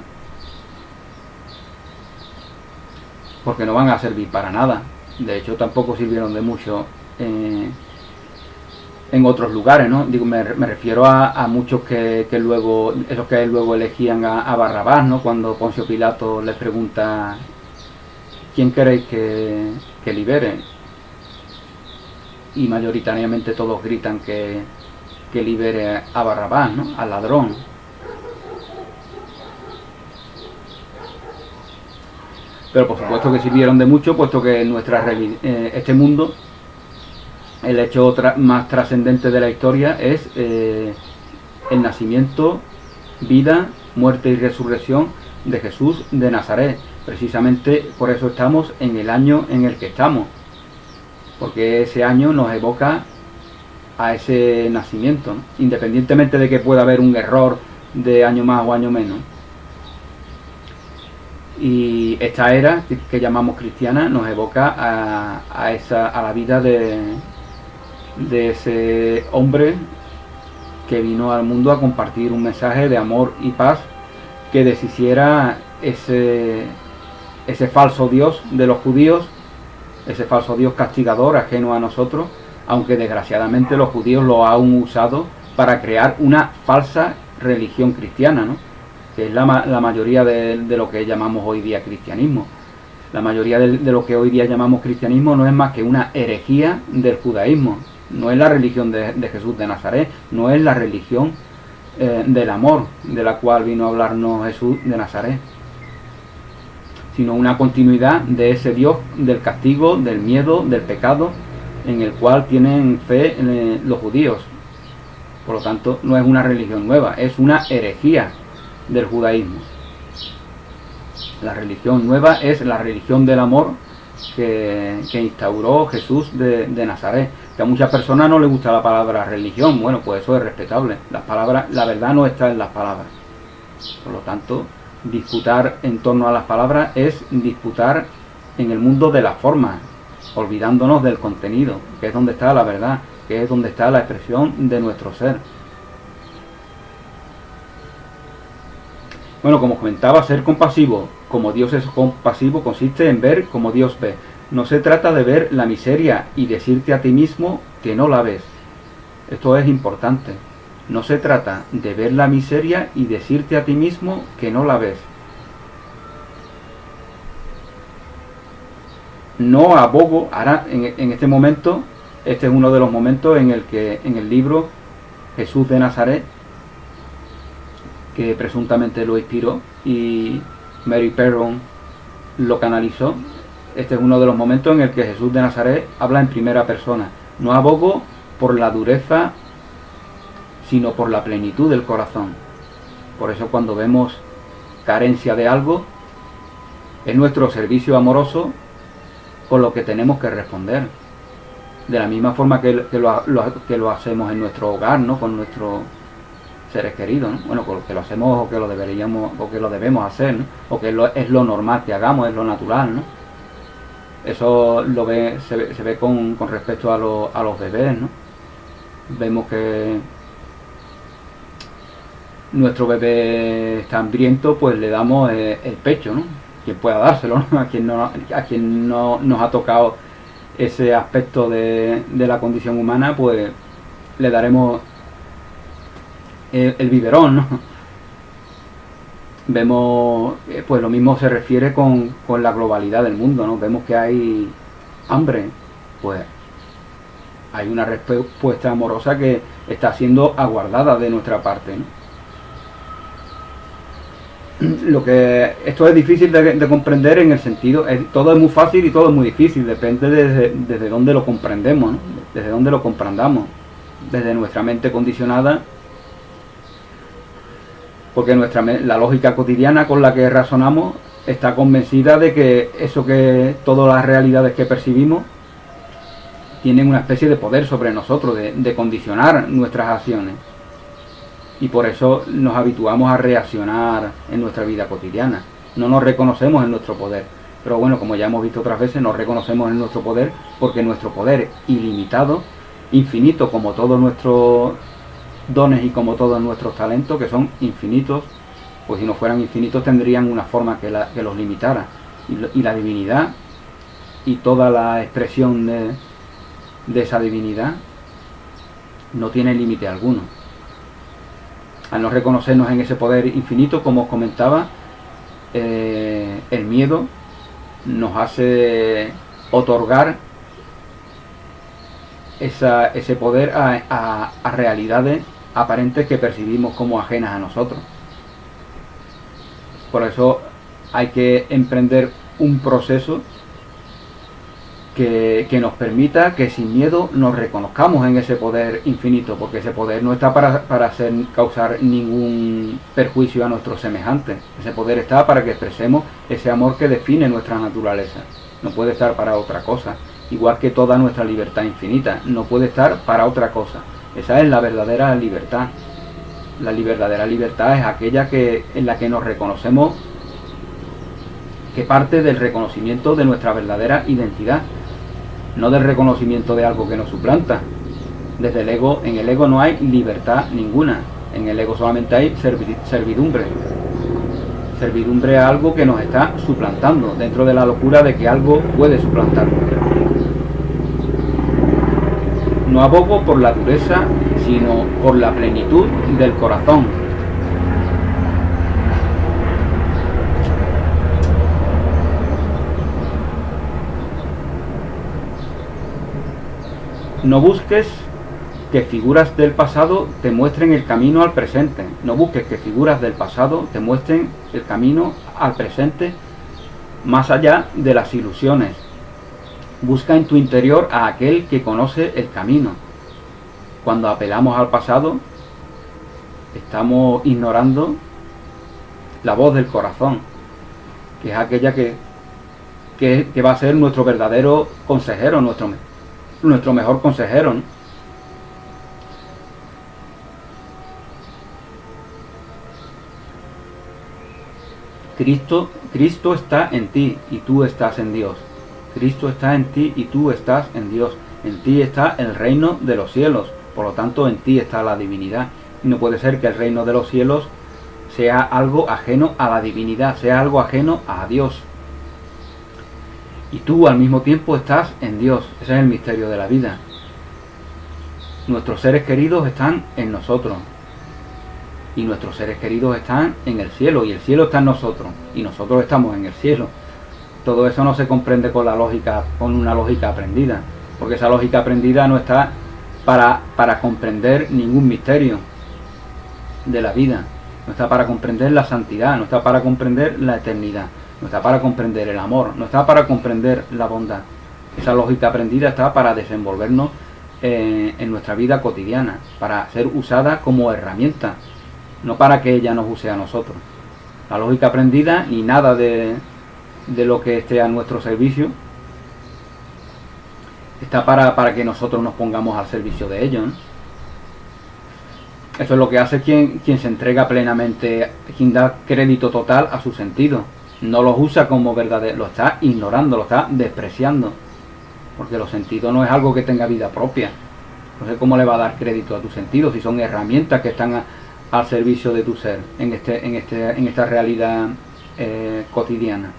[SPEAKER 1] porque no van a servir para nada. De hecho, tampoco sirvieron de mucho en otros lugares, ¿no? Digo, me refiero a muchos que luego, esos que luego elegían a Barrabás, ¿no? Cuando Poncio Pilato les pregunta, ¿quién queréis que libere? Y mayoritariamente todos gritan que libere a Barrabás, ¿no? Al ladrón. Pero por supuesto que sirvieron de mucho, puesto que en este mundo, el hecho más trascendente de la historia es el nacimiento, vida, muerte y resurrección de Jesús de Nazaret. Precisamente por eso estamos en el año en el que estamos, porque ese año nos evoca a ese nacimiento, ¿no? Independientemente de que pueda haber un error de año más o año menos. Y esta era que llamamos cristiana nos evoca a la vida de ese hombre que vino al mundo a compartir un mensaje de amor y paz que deshiciera ese falso Dios de los judíos, ese falso Dios castigador ajeno a nosotros, aunque desgraciadamente los judíos lo han usado para crear una falsa religión cristiana, ¿no? Que es la mayoría de lo que llamamos hoy día cristianismo. La mayoría de lo que hoy día llamamos cristianismo no es más que una herejía del judaísmo. No es la religión de Jesús de Nazaret, no es la religión del amor de la cual vino a hablarnos Jesús de Nazaret, sino una continuidad de ese Dios del castigo, del miedo, del pecado, en el cual tienen fe los judíos. Por lo tanto, no es una religión nueva, es una herejía del judaísmo. La religión nueva es la religión del amor que instauró Jesús de Nazaret. Que a muchas personas no les gusta la palabra religión, bueno, pues eso es respetable. La verdad no está en las palabras. Por lo tanto, disputar en torno a las palabras es disputar en el mundo de las formas, olvidándonos del contenido, que es donde está la verdad, que es donde está la expresión de nuestro ser. Bueno, como comentaba, ser compasivo como Dios es compasivo consiste en ver como Dios ve. No se trata de ver la miseria y decirte a ti mismo que no la ves. Esto es importante. No se trata de ver la miseria y decirte a ti mismo que no la ves. No abogo, ahora en este momento, este es uno de los momentos en el que en el libro Jesús de Nazaret, que presuntamente lo inspiró y Mary Perron lo canalizó, este es uno de los momentos en el que Jesús de Nazaret habla en primera persona. No abogo por la dureza, sino por la plenitud del corazón. Por eso cuando vemos carencia de algo, es nuestro servicio amoroso con lo que tenemos que responder. De la misma forma que lo hacemos en nuestro hogar, ¿no? Con nuestros seres queridos, ¿no? Bueno, con lo que lo hacemos o que lo deberíamos o que lo debemos hacer, ¿no? O que es lo normal que hagamos, es lo natural, ¿no? Eso se ve con respecto a los bebés, ¿no? Vemos que nuestro bebé está hambriento, pues le damos el pecho, ¿no? Quien pueda dárselo, ¿no? A quien no nos ha tocado ese aspecto de la condición humana, pues le daremos el biberón, ¿no? Vemos, pues lo mismo se refiere con la globalidad del mundo, ¿no? Vemos que hay hambre, pues hay una respuesta amorosa que está siendo aguardada de nuestra parte, ¿no? Esto es difícil de comprender en el sentido, todo es muy fácil y todo es muy difícil, depende desde dónde lo comprendemos, ¿no? ¿Desde dónde lo comprendamos? Desde nuestra mente condicionada, porque la lógica cotidiana con la que razonamos está convencida de que todas las realidades que percibimos tienen una especie de poder sobre nosotros, de condicionar nuestras acciones. Y por eso nos habituamos a reaccionar en nuestra vida cotidiana. No nos reconocemos en nuestro poder. Pero bueno, como ya hemos visto otras veces, nos reconocemos en nuestro poder porque nuestro poder ilimitado, infinito, como todos nuestros dones y como todos nuestros talentos, que son infinitos, pues si no fueran infinitos tendrían una forma que los limitara. Y la divinidad y toda la expresión de esa divinidad no tiene límite alguno. Al no reconocernos en ese poder infinito, como os comentaba, el miedo nos hace otorgar ese poder a realidades aparentes que percibimos como ajenas a nosotros. Por eso hay que emprender un proceso que nos permita que sin miedo nos reconozcamos en ese poder infinito, porque ese poder no está para causar ningún perjuicio a nuestros semejantes. Ese poder está para que expresemos ese amor que define nuestra naturaleza. No puede estar para otra cosa. Igual que toda nuestra libertad infinita, no puede estar para otra cosa. Esa es la verdadera libertad. La verdadera libertad es aquella en la que nos reconocemos, que parte del reconocimiento de nuestra verdadera identidad, no del reconocimiento de algo que nos suplanta. Desde el ego, en el ego no hay libertad ninguna. En el ego solamente hay servidumbre. Servidumbre a algo que nos está suplantando, dentro de la locura de que algo puede suplantarnos. No abogo por la dureza, sino por la plenitud del corazón. No busques que figuras del pasado te muestren el camino al presente. No busques que figuras del pasado te muestren el camino al presente, más allá de las ilusiones. Busca en tu interior a aquel que conoce el camino. Cuando apelamos al pasado, estamos ignorando la voz del corazón, que es aquella que va a ser nuestro verdadero consejero, nuestro mejor consejero, ¿no? Cristo está en ti y tú estás en Dios. Cristo está en ti y tú estás en Dios. En ti está el reino de los cielos. Por lo tanto, en ti está la divinidad. Y no puede ser que el reino de los cielos sea algo ajeno a la divinidad, sea algo ajeno a Dios. Y tú al mismo tiempo estás en Dios. Ese es el misterio de la vida. Nuestros seres queridos están en nosotros. Y nuestros seres queridos están en el cielo. Y el cielo está en nosotros. Y nosotros estamos en el cielo. Todo eso no se comprende con una lógica aprendida. Porque esa lógica aprendida no está para comprender ningún misterio de la vida. No está para comprender la santidad. No está para comprender la eternidad. No está para comprender el amor. No está para comprender la bondad. Esa lógica aprendida está para desenvolvernos en nuestra vida cotidiana. Para ser usada como herramienta. No para que ella nos use a nosotros. La lógica aprendida, ni nada de lo que esté a nuestro servicio, está para que nosotros nos pongamos al servicio de ellos, ¿no? Eso es lo que hace quien se entrega plenamente, quien da crédito total a su sentido. No los usa como verdadero, lo está ignorando, lo está despreciando. Porque los sentidos no es algo que tenga vida propia. No sé cómo le va a dar crédito a tus sentidos si son herramientas que están al servicio de tu ser en esta realidad cotidiana.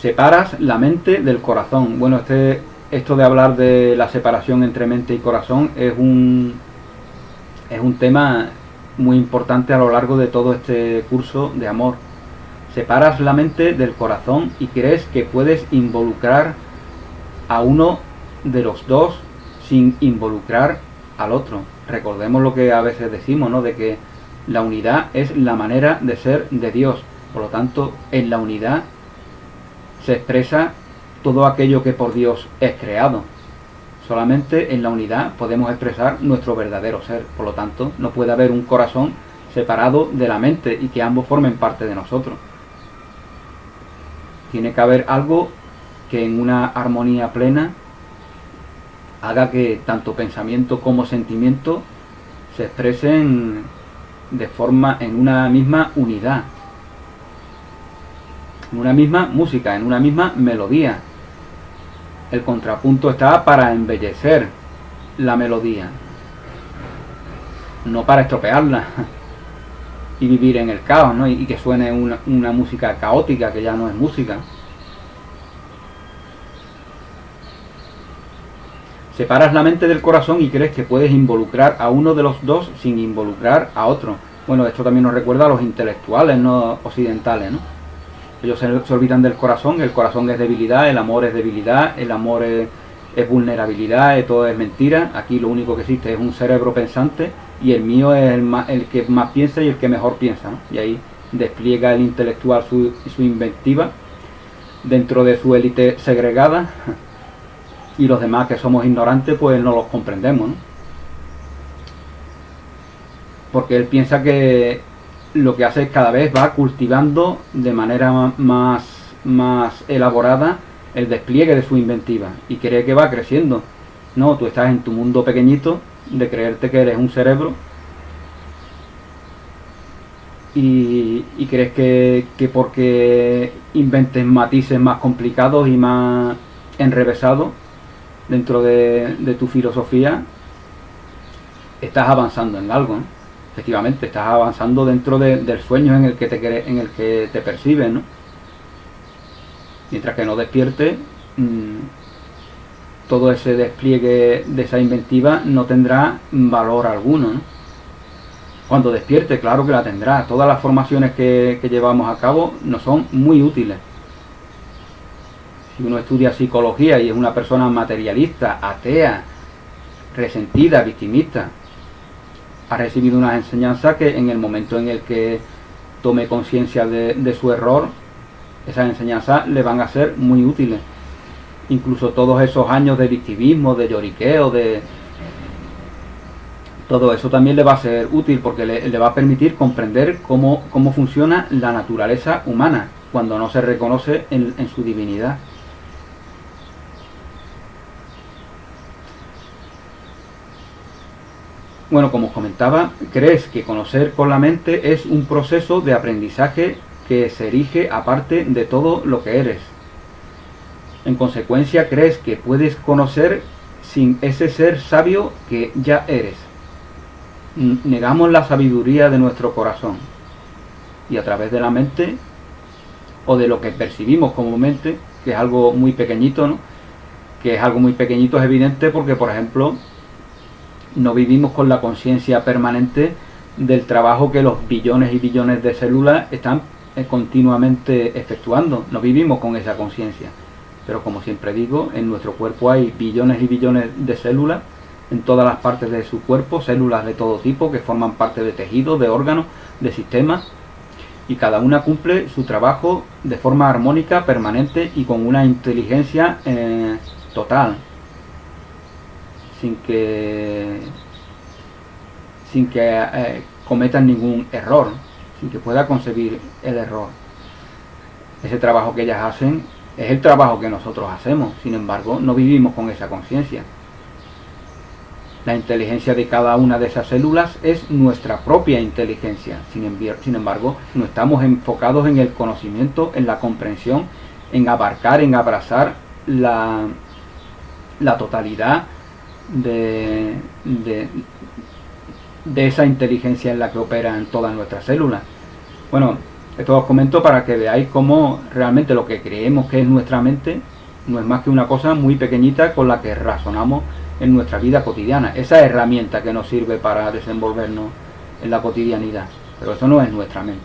[SPEAKER 1] Separas la mente del corazón. Bueno, esto de hablar de la separación entre mente y corazón es un tema muy importante a lo largo de todo este curso de amor. Separas la mente del corazón y crees que puedes involucrar a uno de los dos sin involucrar al otro. Recordemos lo que a veces decimos, ¿no? De que la unidad es la manera de ser de Dios. Por lo tanto, en la unidad se expresa todo aquello que por Dios es creado. Solamente en la unidad podemos expresar nuestro verdadero ser. Por lo tanto, no puede haber un corazón separado de la mente y que ambos formen parte de nosotros. Tiene que haber algo que en una armonía plena haga que tanto pensamiento como sentimiento se expresen de forma en una misma unidad, en una misma música, en una misma melodía. El contrapunto está para embellecer la melodía, no para estropearla y vivir en el caos, ¿no? Y que suene una música caótica que ya no es música. Separas la mente del corazón y crees que puedes involucrar a uno de los dos sin involucrar a otro. Bueno, esto también nos recuerda a los intelectuales no occidentales, ¿no? Ellos se olvidan del corazón. El corazón es debilidad, el amor es debilidad, el amor es vulnerabilidad, todo es mentira. Aquí lo único que existe es un cerebro pensante y el mío es el que más piensa y el que mejor piensa, ¿no? Y ahí despliega el intelectual su inventiva dentro de su élite segregada, y los demás que somos ignorantes pues no los comprendemos, ¿no? Porque él piensa que lo que hace es cada vez va cultivando de manera más elaborada el despliegue de su inventiva y cree que va creciendo. No, tú estás en tu mundo pequeñito de creerte que eres un cerebro y crees que porque inventes matices más complicados y más enrevesados dentro de tu filosofía estás avanzando en algo, ¿no? Efectivamente, estás avanzando dentro del sueño en el que te percibes, ¿no? Mientras que no despierte, todo ese despliegue de esa inventiva no tendrá valor alguno, ¿no? Cuando despierte, claro que la tendrá. Todas las formaciones que llevamos a cabo nos son muy útiles. Si uno estudia psicología y es una persona materialista, atea, resentida, victimista, ha recibido unas enseñanzas que en el momento en el que tome conciencia de su error, esas enseñanzas le van a ser muy útiles. Incluso todos esos años de victimismo, de lloriqueo, todo eso también le va a ser útil porque le va a permitir comprender cómo funciona la naturaleza humana cuando no se reconoce en su divinidad. Bueno, como os comentaba, crees que conocer con la mente es un proceso de aprendizaje que se erige aparte de todo lo que eres. En consecuencia, crees que puedes conocer sin ese ser sabio que ya eres. Negamos la sabiduría de nuestro corazón y a través de la mente o de lo que percibimos como mente, que es algo muy pequeñito, ¿no? Que es algo muy pequeñito es evidente porque, por ejemplo, no vivimos con la conciencia permanente del trabajo que los billones y billones de células están continuamente efectuando. No vivimos con esa conciencia. Pero como siempre digo, en nuestro cuerpo hay billones y billones de células en todas las partes de su cuerpo, células de todo tipo que forman parte de tejidos, de órganos, de sistemas, y cada una cumple su trabajo de forma armónica, permanente y con una inteligencia total, sin que cometan ningún error, sin que pueda concebir el error. Ese trabajo que ellas hacen es el trabajo que nosotros hacemos, sin embargo no vivimos con esa conciencia. La inteligencia de cada una de esas células es nuestra propia inteligencia, sin embargo no estamos enfocados en el conocimiento, en la comprensión, en abarcar, en abrazar la totalidad de esa inteligencia en la que operan todas nuestras células. Bueno, esto os comento para que veáis cómo realmente lo que creemos que es nuestra mente no es más que una cosa muy pequeñita con la que razonamos en nuestra vida cotidiana. Esa herramienta que nos sirve para desenvolvernos en la cotidianidad, pero eso no es nuestra mente.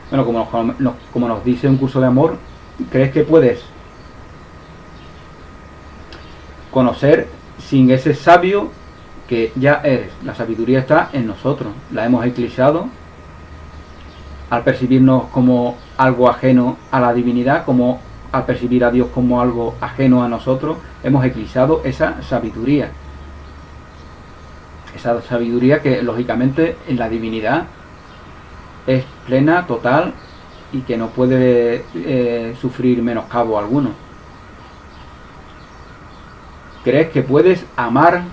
[SPEAKER 1] Bueno, como nos dice un curso de amor, ¿crees que puedes conocer sin ese sabio que ya eres? La sabiduría está en nosotros, la hemos eclipsado al percibirnos como algo ajeno a la divinidad, como al percibir a Dios como algo ajeno a nosotros, hemos eclipsado esa sabiduría. Esa sabiduría que lógicamente en la divinidad es plena, total y que no puede sufrir menoscabo alguno. ¿Crees que puedes amar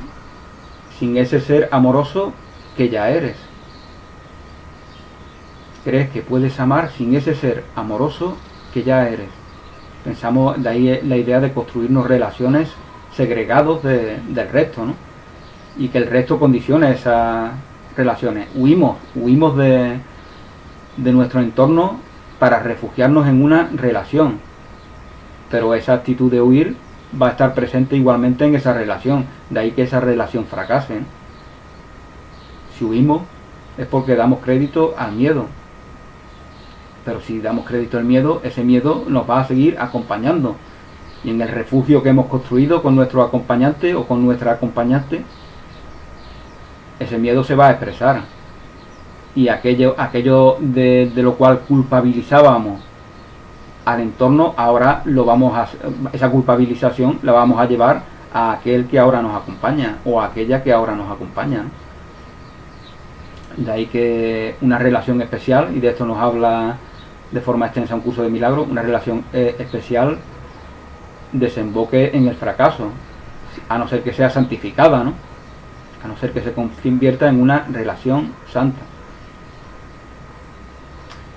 [SPEAKER 1] sin ese ser amoroso que ya eres? ¿Crees que puedes amar sin ese ser amoroso que ya eres? Pensamos, de ahí la idea de construirnos relaciones segregados del resto, ¿no? Y que el resto condicione esas relaciones. Huimos de nuestro entorno para refugiarnos en una relación. Pero esa actitud de huir va a estar presente igualmente en esa relación. De ahí que esa relación fracase. Si huimos es porque damos crédito al miedo. Pero si damos crédito al miedo, ese miedo nos va a seguir acompañando. Y en el refugio que hemos construido con nuestro acompañante o con nuestra acompañante, ese miedo se va a expresar. Y aquello de lo cual culpabilizábamos al entorno, ahora esa culpabilización la vamos a llevar a aquel que ahora nos acompaña o a aquella que ahora nos acompaña. De ahí que una relación especial, y de esto nos habla de forma extensa un curso de milagro, una relación especial desemboque en el fracaso, a no ser que sea santificada, ¿no? A no ser que se convierta en una relación santa.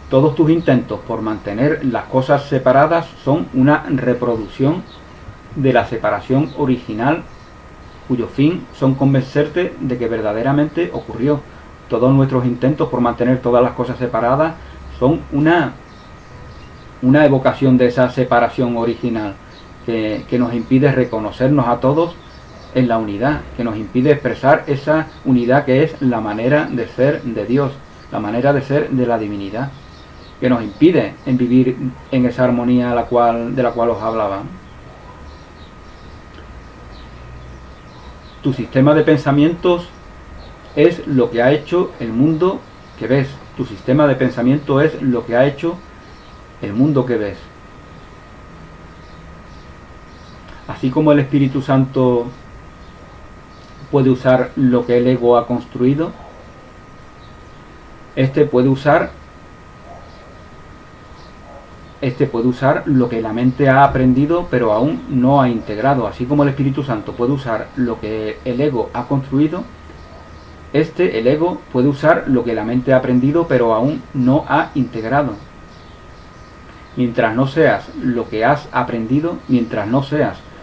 [SPEAKER 1] Todos tus intentos por mantener las cosas separadas son una reproducción de la separación original, cuyo fin son convencerte de que verdaderamente ocurrió. Todos nuestros intentos por mantener todas las cosas separadas son una evocación de esa separación original que nos impide reconocernos a todos en la unidad, que nos impide expresar esa unidad que es la manera de ser de Dios, la manera de ser de la divinidad, que nos impide en vivir en esa armonía de la cual os hablaba. Tu sistema de pensamientos es lo que ha hecho el mundo que ves. Tu sistema de pensamiento es lo que ha hecho el mundo que ves. Así como el Espíritu Santo puede usar lo que el ego ha construido, este puede usar lo que la mente ha aprendido pero aún no ha integrado. Así como el Espíritu Santo puede usar lo que el ego ha construido, el ego puede usar lo que la mente ha aprendido pero aún no ha integrado. Mientras no seas lo que has aprendido,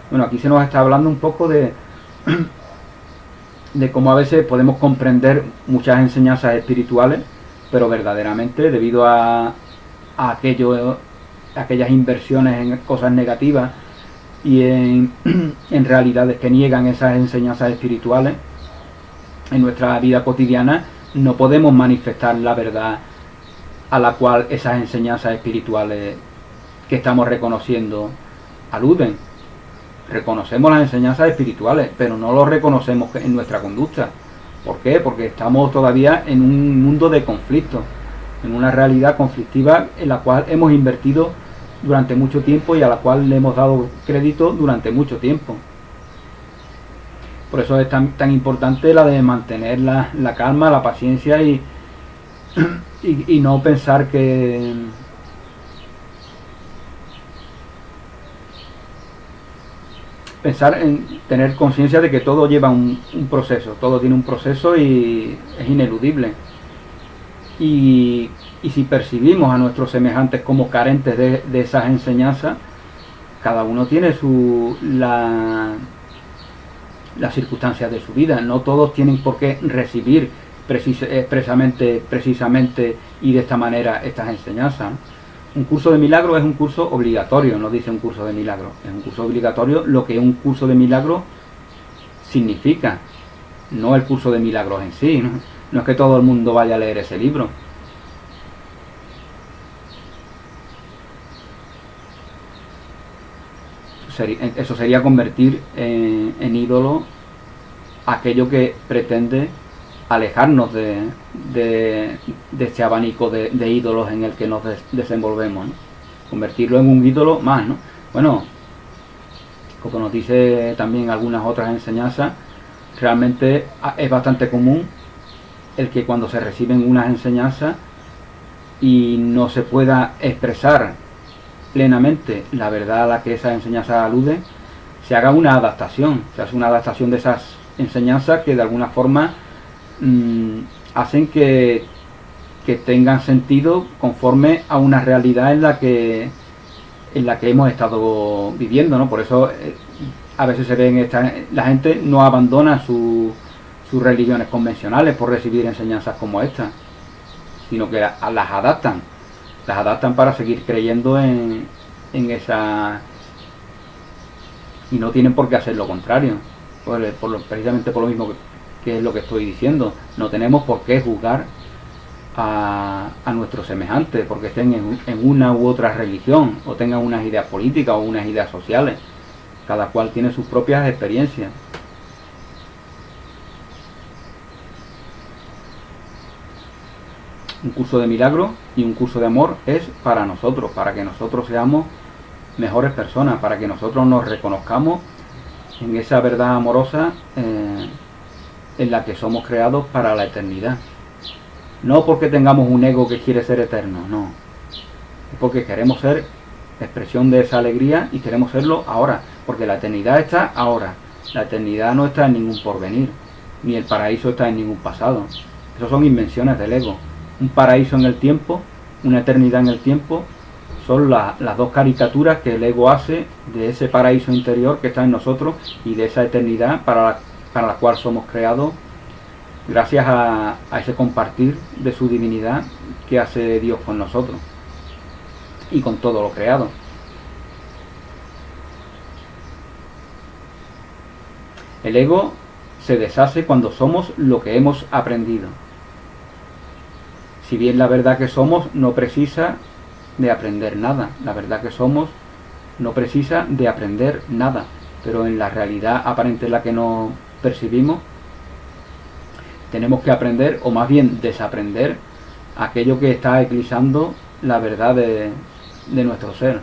[SPEAKER 1] bueno, aquí se nos está hablando un poco de cómo a veces podemos comprender muchas enseñanzas espirituales, pero verdaderamente debido a aquellas inversiones en cosas negativas y en realidades que niegan esas enseñanzas espirituales, en nuestra vida cotidiana no podemos manifestar la verdad a la cual esas enseñanzas espirituales que estamos reconociendo aluden. Reconocemos las enseñanzas espirituales, pero no lo reconocemos en nuestra conducta. ¿Por qué? Porque estamos todavía en un mundo de conflicto, en una realidad conflictiva en la cual hemos invertido durante mucho tiempo y a la cual le hemos dado crédito durante mucho tiempo. Por eso es tan importante la de mantener la calma, la paciencia y no pensar que en tener conciencia de que todo lleva un proceso, todo tiene un proceso y es ineludible. Y si percibimos a nuestros semejantes como carentes de esas enseñanzas, cada uno tiene las circunstancias de su vida. No todos tienen por qué recibir precisamente y de esta manera estas enseñanzas. Un curso de milagro es un curso obligatorio, no dice un curso de milagro, es un curso obligatorio lo que un curso de milagro significa, no el curso de milagros en sí, no es que todo el mundo vaya a leer ese libro. Eso sería convertir en ídolo aquello que pretende alejarnos de este abanico de ídolos en el que nos desenvolvemos, ¿no? Convertirlo en un ídolo más, ¿no? Bueno, como nos dice también algunas otras enseñanzas, realmente es bastante común el que cuando se reciben unas enseñanzas y no se pueda expresar plenamente la verdad a la que esas enseñanzas aluden, se haga una adaptación, se hace una adaptación de esas enseñanzas que de alguna forma hacen que tengan sentido conforme a una realidad en la que hemos estado viviendo, ¿no? Por eso a veces se ven la gente no abandona sus religiones convencionales por recibir enseñanzas como esta, sino que las adaptan para seguir creyendo en esa, y no tienen por qué hacer lo contrario, precisamente por lo mismo que es lo que estoy diciendo. No tenemos por qué juzgar a nuestros semejantes porque estén en una u otra religión o tengan unas ideas políticas o unas ideas sociales. Cada cual tiene sus propias experiencias. Un curso de milagro y un curso de amor es para nosotros, para que nosotros seamos mejores personas, para que nosotros nos reconozcamos en esa verdad amorosa en la que somos creados para la eternidad. No porque tengamos un ego que quiere ser eterno, no. Es porque queremos ser expresión de esa alegría y queremos serlo ahora, porque la eternidad está ahora. La eternidad no está en ningún porvenir, ni el paraíso está en ningún pasado. Esas son invenciones del ego. Un paraíso en el tiempo, una eternidad en el tiempo, son las dos caricaturas que el ego hace de ese paraíso interior que está en nosotros y de esa eternidad para la cual somos creados gracias a ese compartir de su divinidad que hace Dios con nosotros y con todo lo creado. El ego se deshace cuando somos lo que hemos aprendido. Si bien la verdad que somos no precisa de aprender nada, la verdad que somos no precisa de aprender nada, pero en la realidad aparente en la que nos percibimos, tenemos que aprender, o más bien desaprender, aquello que está eclipsando la verdad de nuestro ser.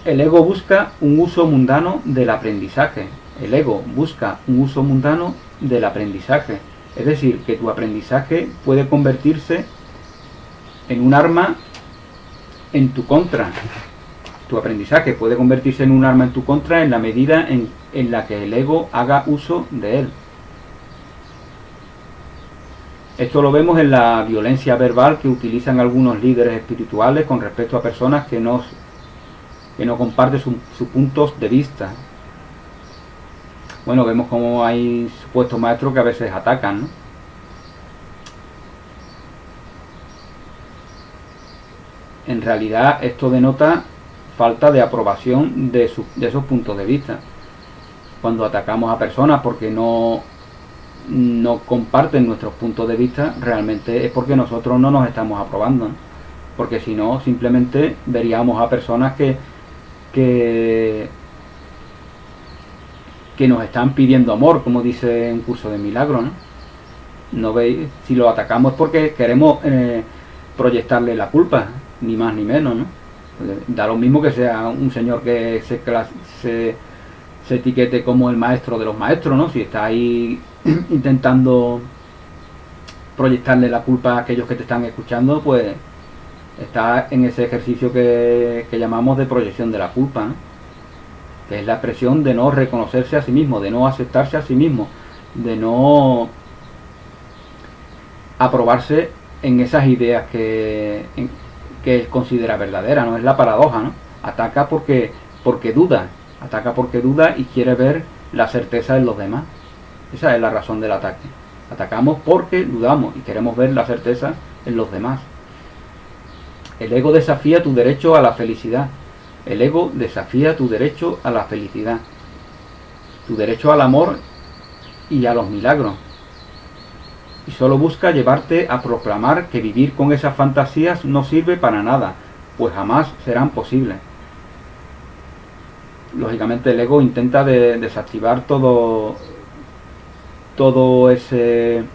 [SPEAKER 1] El ego busca un uso mundano del aprendizaje. El ego busca un uso mundano del aprendizaje. Es decir, que tu aprendizaje puede convertirse en un arma en tu contra. Tu aprendizaje puede convertirse en un arma en tu contra en la medida en la que el ego haga uso de él. Esto lo vemos en la violencia verbal que utilizan algunos líderes espirituales con respecto a personas que no comparten sus puntos de vista. Bueno, vemos como hay supuestos maestros que a veces atacan, ¿no? En realidad esto denota falta de aprobación de esos puntos de vista. Cuando atacamos a personas porque no comparten nuestros puntos de vista, realmente es porque nosotros no nos estamos aprobando, ¿no? Porque si no, simplemente veríamos a personas que nos están pidiendo amor, como dice un curso de milagro, ¿no? No veis, si lo atacamos es porque queremos proyectarle la culpa, ni más ni menos, ¿no? Da lo mismo que sea un señor que se etiquete como el maestro de los maestros, ¿no? Si está ahí intentando proyectarle la culpa a aquellos que te están escuchando, pues está en ese ejercicio que llamamos de proyección de la culpa, ¿no? Que es la expresión de no reconocerse a sí mismo, de no aceptarse a sí mismo, de no aprobarse en esas ideas que él considera verdaderas, ¿no? Es la paradoja, ¿no? Ataca porque duda, y quiere ver la certeza en los demás. Esa es la razón del ataque. Atacamos porque dudamos y queremos ver la certeza en los demás. El ego desafía tu derecho a la felicidad. El ego desafía tu derecho a la felicidad, tu derecho al amor y a los milagros. Y solo busca llevarte a proclamar que vivir con esas fantasías no sirve para nada, pues jamás serán posibles. Lógicamente el ego intenta desactivar todo todo ese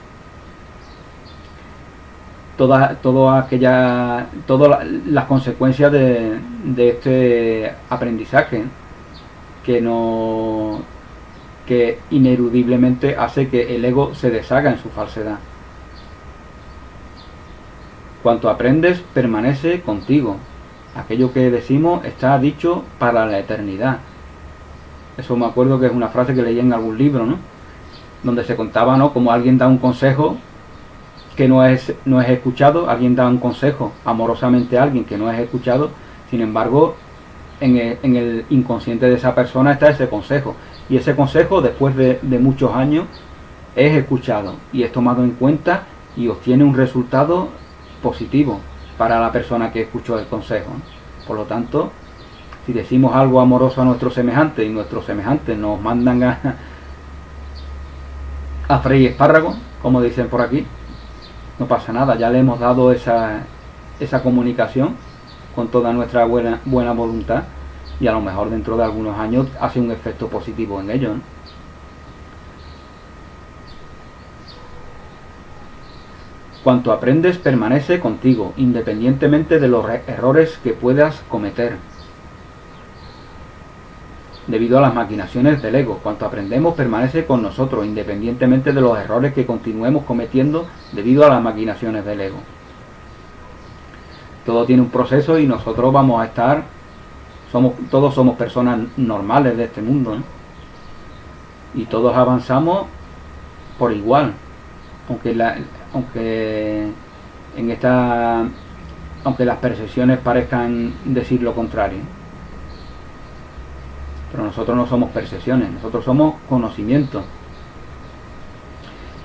[SPEAKER 1] todas las consecuencias de este aprendizaje que ineludiblemente hace que el ego se deshaga en su falsedad. Cuanto aprendes permanece contigo. Aquello que decimos está dicho para la eternidad. Eso me acuerdo que es una frase que leí en algún libro, ¿no? Donde se contaba, ¿no?, como alguien da un consejo que no es escuchado, alguien da un consejo amorosamente a alguien que no es escuchado, sin embargo, en el inconsciente de esa persona está ese consejo, y ese consejo, después de muchos años, es escuchado y es tomado en cuenta y obtiene un resultado positivo para la persona que escuchó el consejo. Por lo tanto, si decimos algo amoroso a nuestros semejantes y nuestros semejantes nos mandan a freír espárragos, como dicen por aquí, no pasa nada, ya le hemos dado esa comunicación con toda nuestra buena voluntad, y a lo mejor dentro de algunos años hace un efecto positivo en ello, ¿no? Cuanto aprendes permanece contigo, independientemente de los errores que puedas cometer. Debido a las maquinaciones del ego, cuanto aprendemos permanece con nosotros, independientemente de los errores que continuemos cometiendo debido a las maquinaciones del ego. Todo tiene un proceso y nosotros vamos a estar, todos somos personas normales de este mundo, ¿no? Y todos avanzamos por igual, aunque las percepciones parezcan decir lo contrario. Pero nosotros no somos percepciones, nosotros somos conocimiento.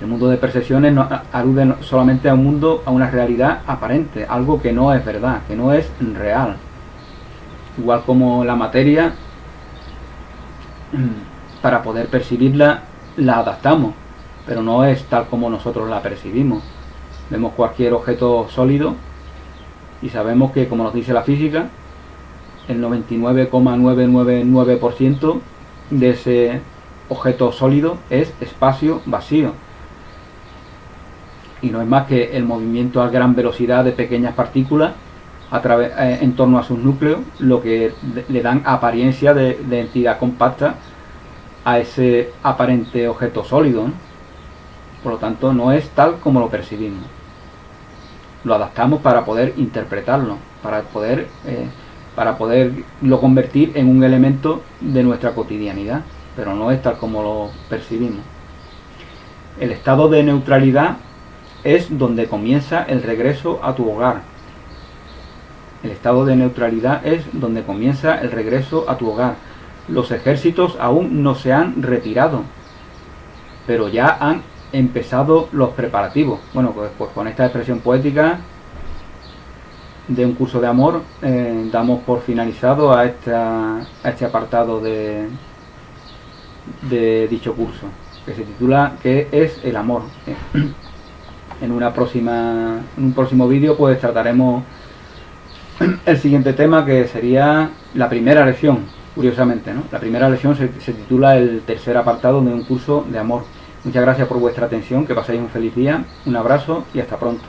[SPEAKER 1] El mundo de percepciones alude solamente a un mundo, a una realidad aparente, algo que no es verdad, que no es real. Igual como la materia, para poder percibirla, la adaptamos, pero no es tal como nosotros la percibimos. Vemos cualquier objeto sólido y sabemos que, como nos dice la física, el 99,999% de ese objeto sólido es espacio vacío, y no es más que el movimiento a gran velocidad de pequeñas partículas en torno a sus núcleos, lo que le dan apariencia de entidad compacta a ese aparente objeto sólido, ¿no? Por lo tanto, no es tal como lo percibimos. Lo adaptamos para poder interpretarlo, para poderlo convertir en un elemento de nuestra cotidianidad, pero no es tal como lo percibimos. El estado de neutralidad es donde comienza el regreso a tu hogar. El estado de neutralidad es donde comienza el regreso a tu hogar. Los ejércitos aún no se han retirado, pero ya han empezado los preparativos. Bueno, pues con esta expresión poética de un curso de amor, damos por finalizado a este apartado de dicho curso, que se titula ¿Qué es el amor? En un próximo vídeo pues trataremos el siguiente tema, que sería la primera lección, curiosamente, ¿no? La primera lección se titula el tercer apartado de un curso de amor. Muchas gracias por vuestra atención, que paséis un feliz día, un abrazo y hasta pronto.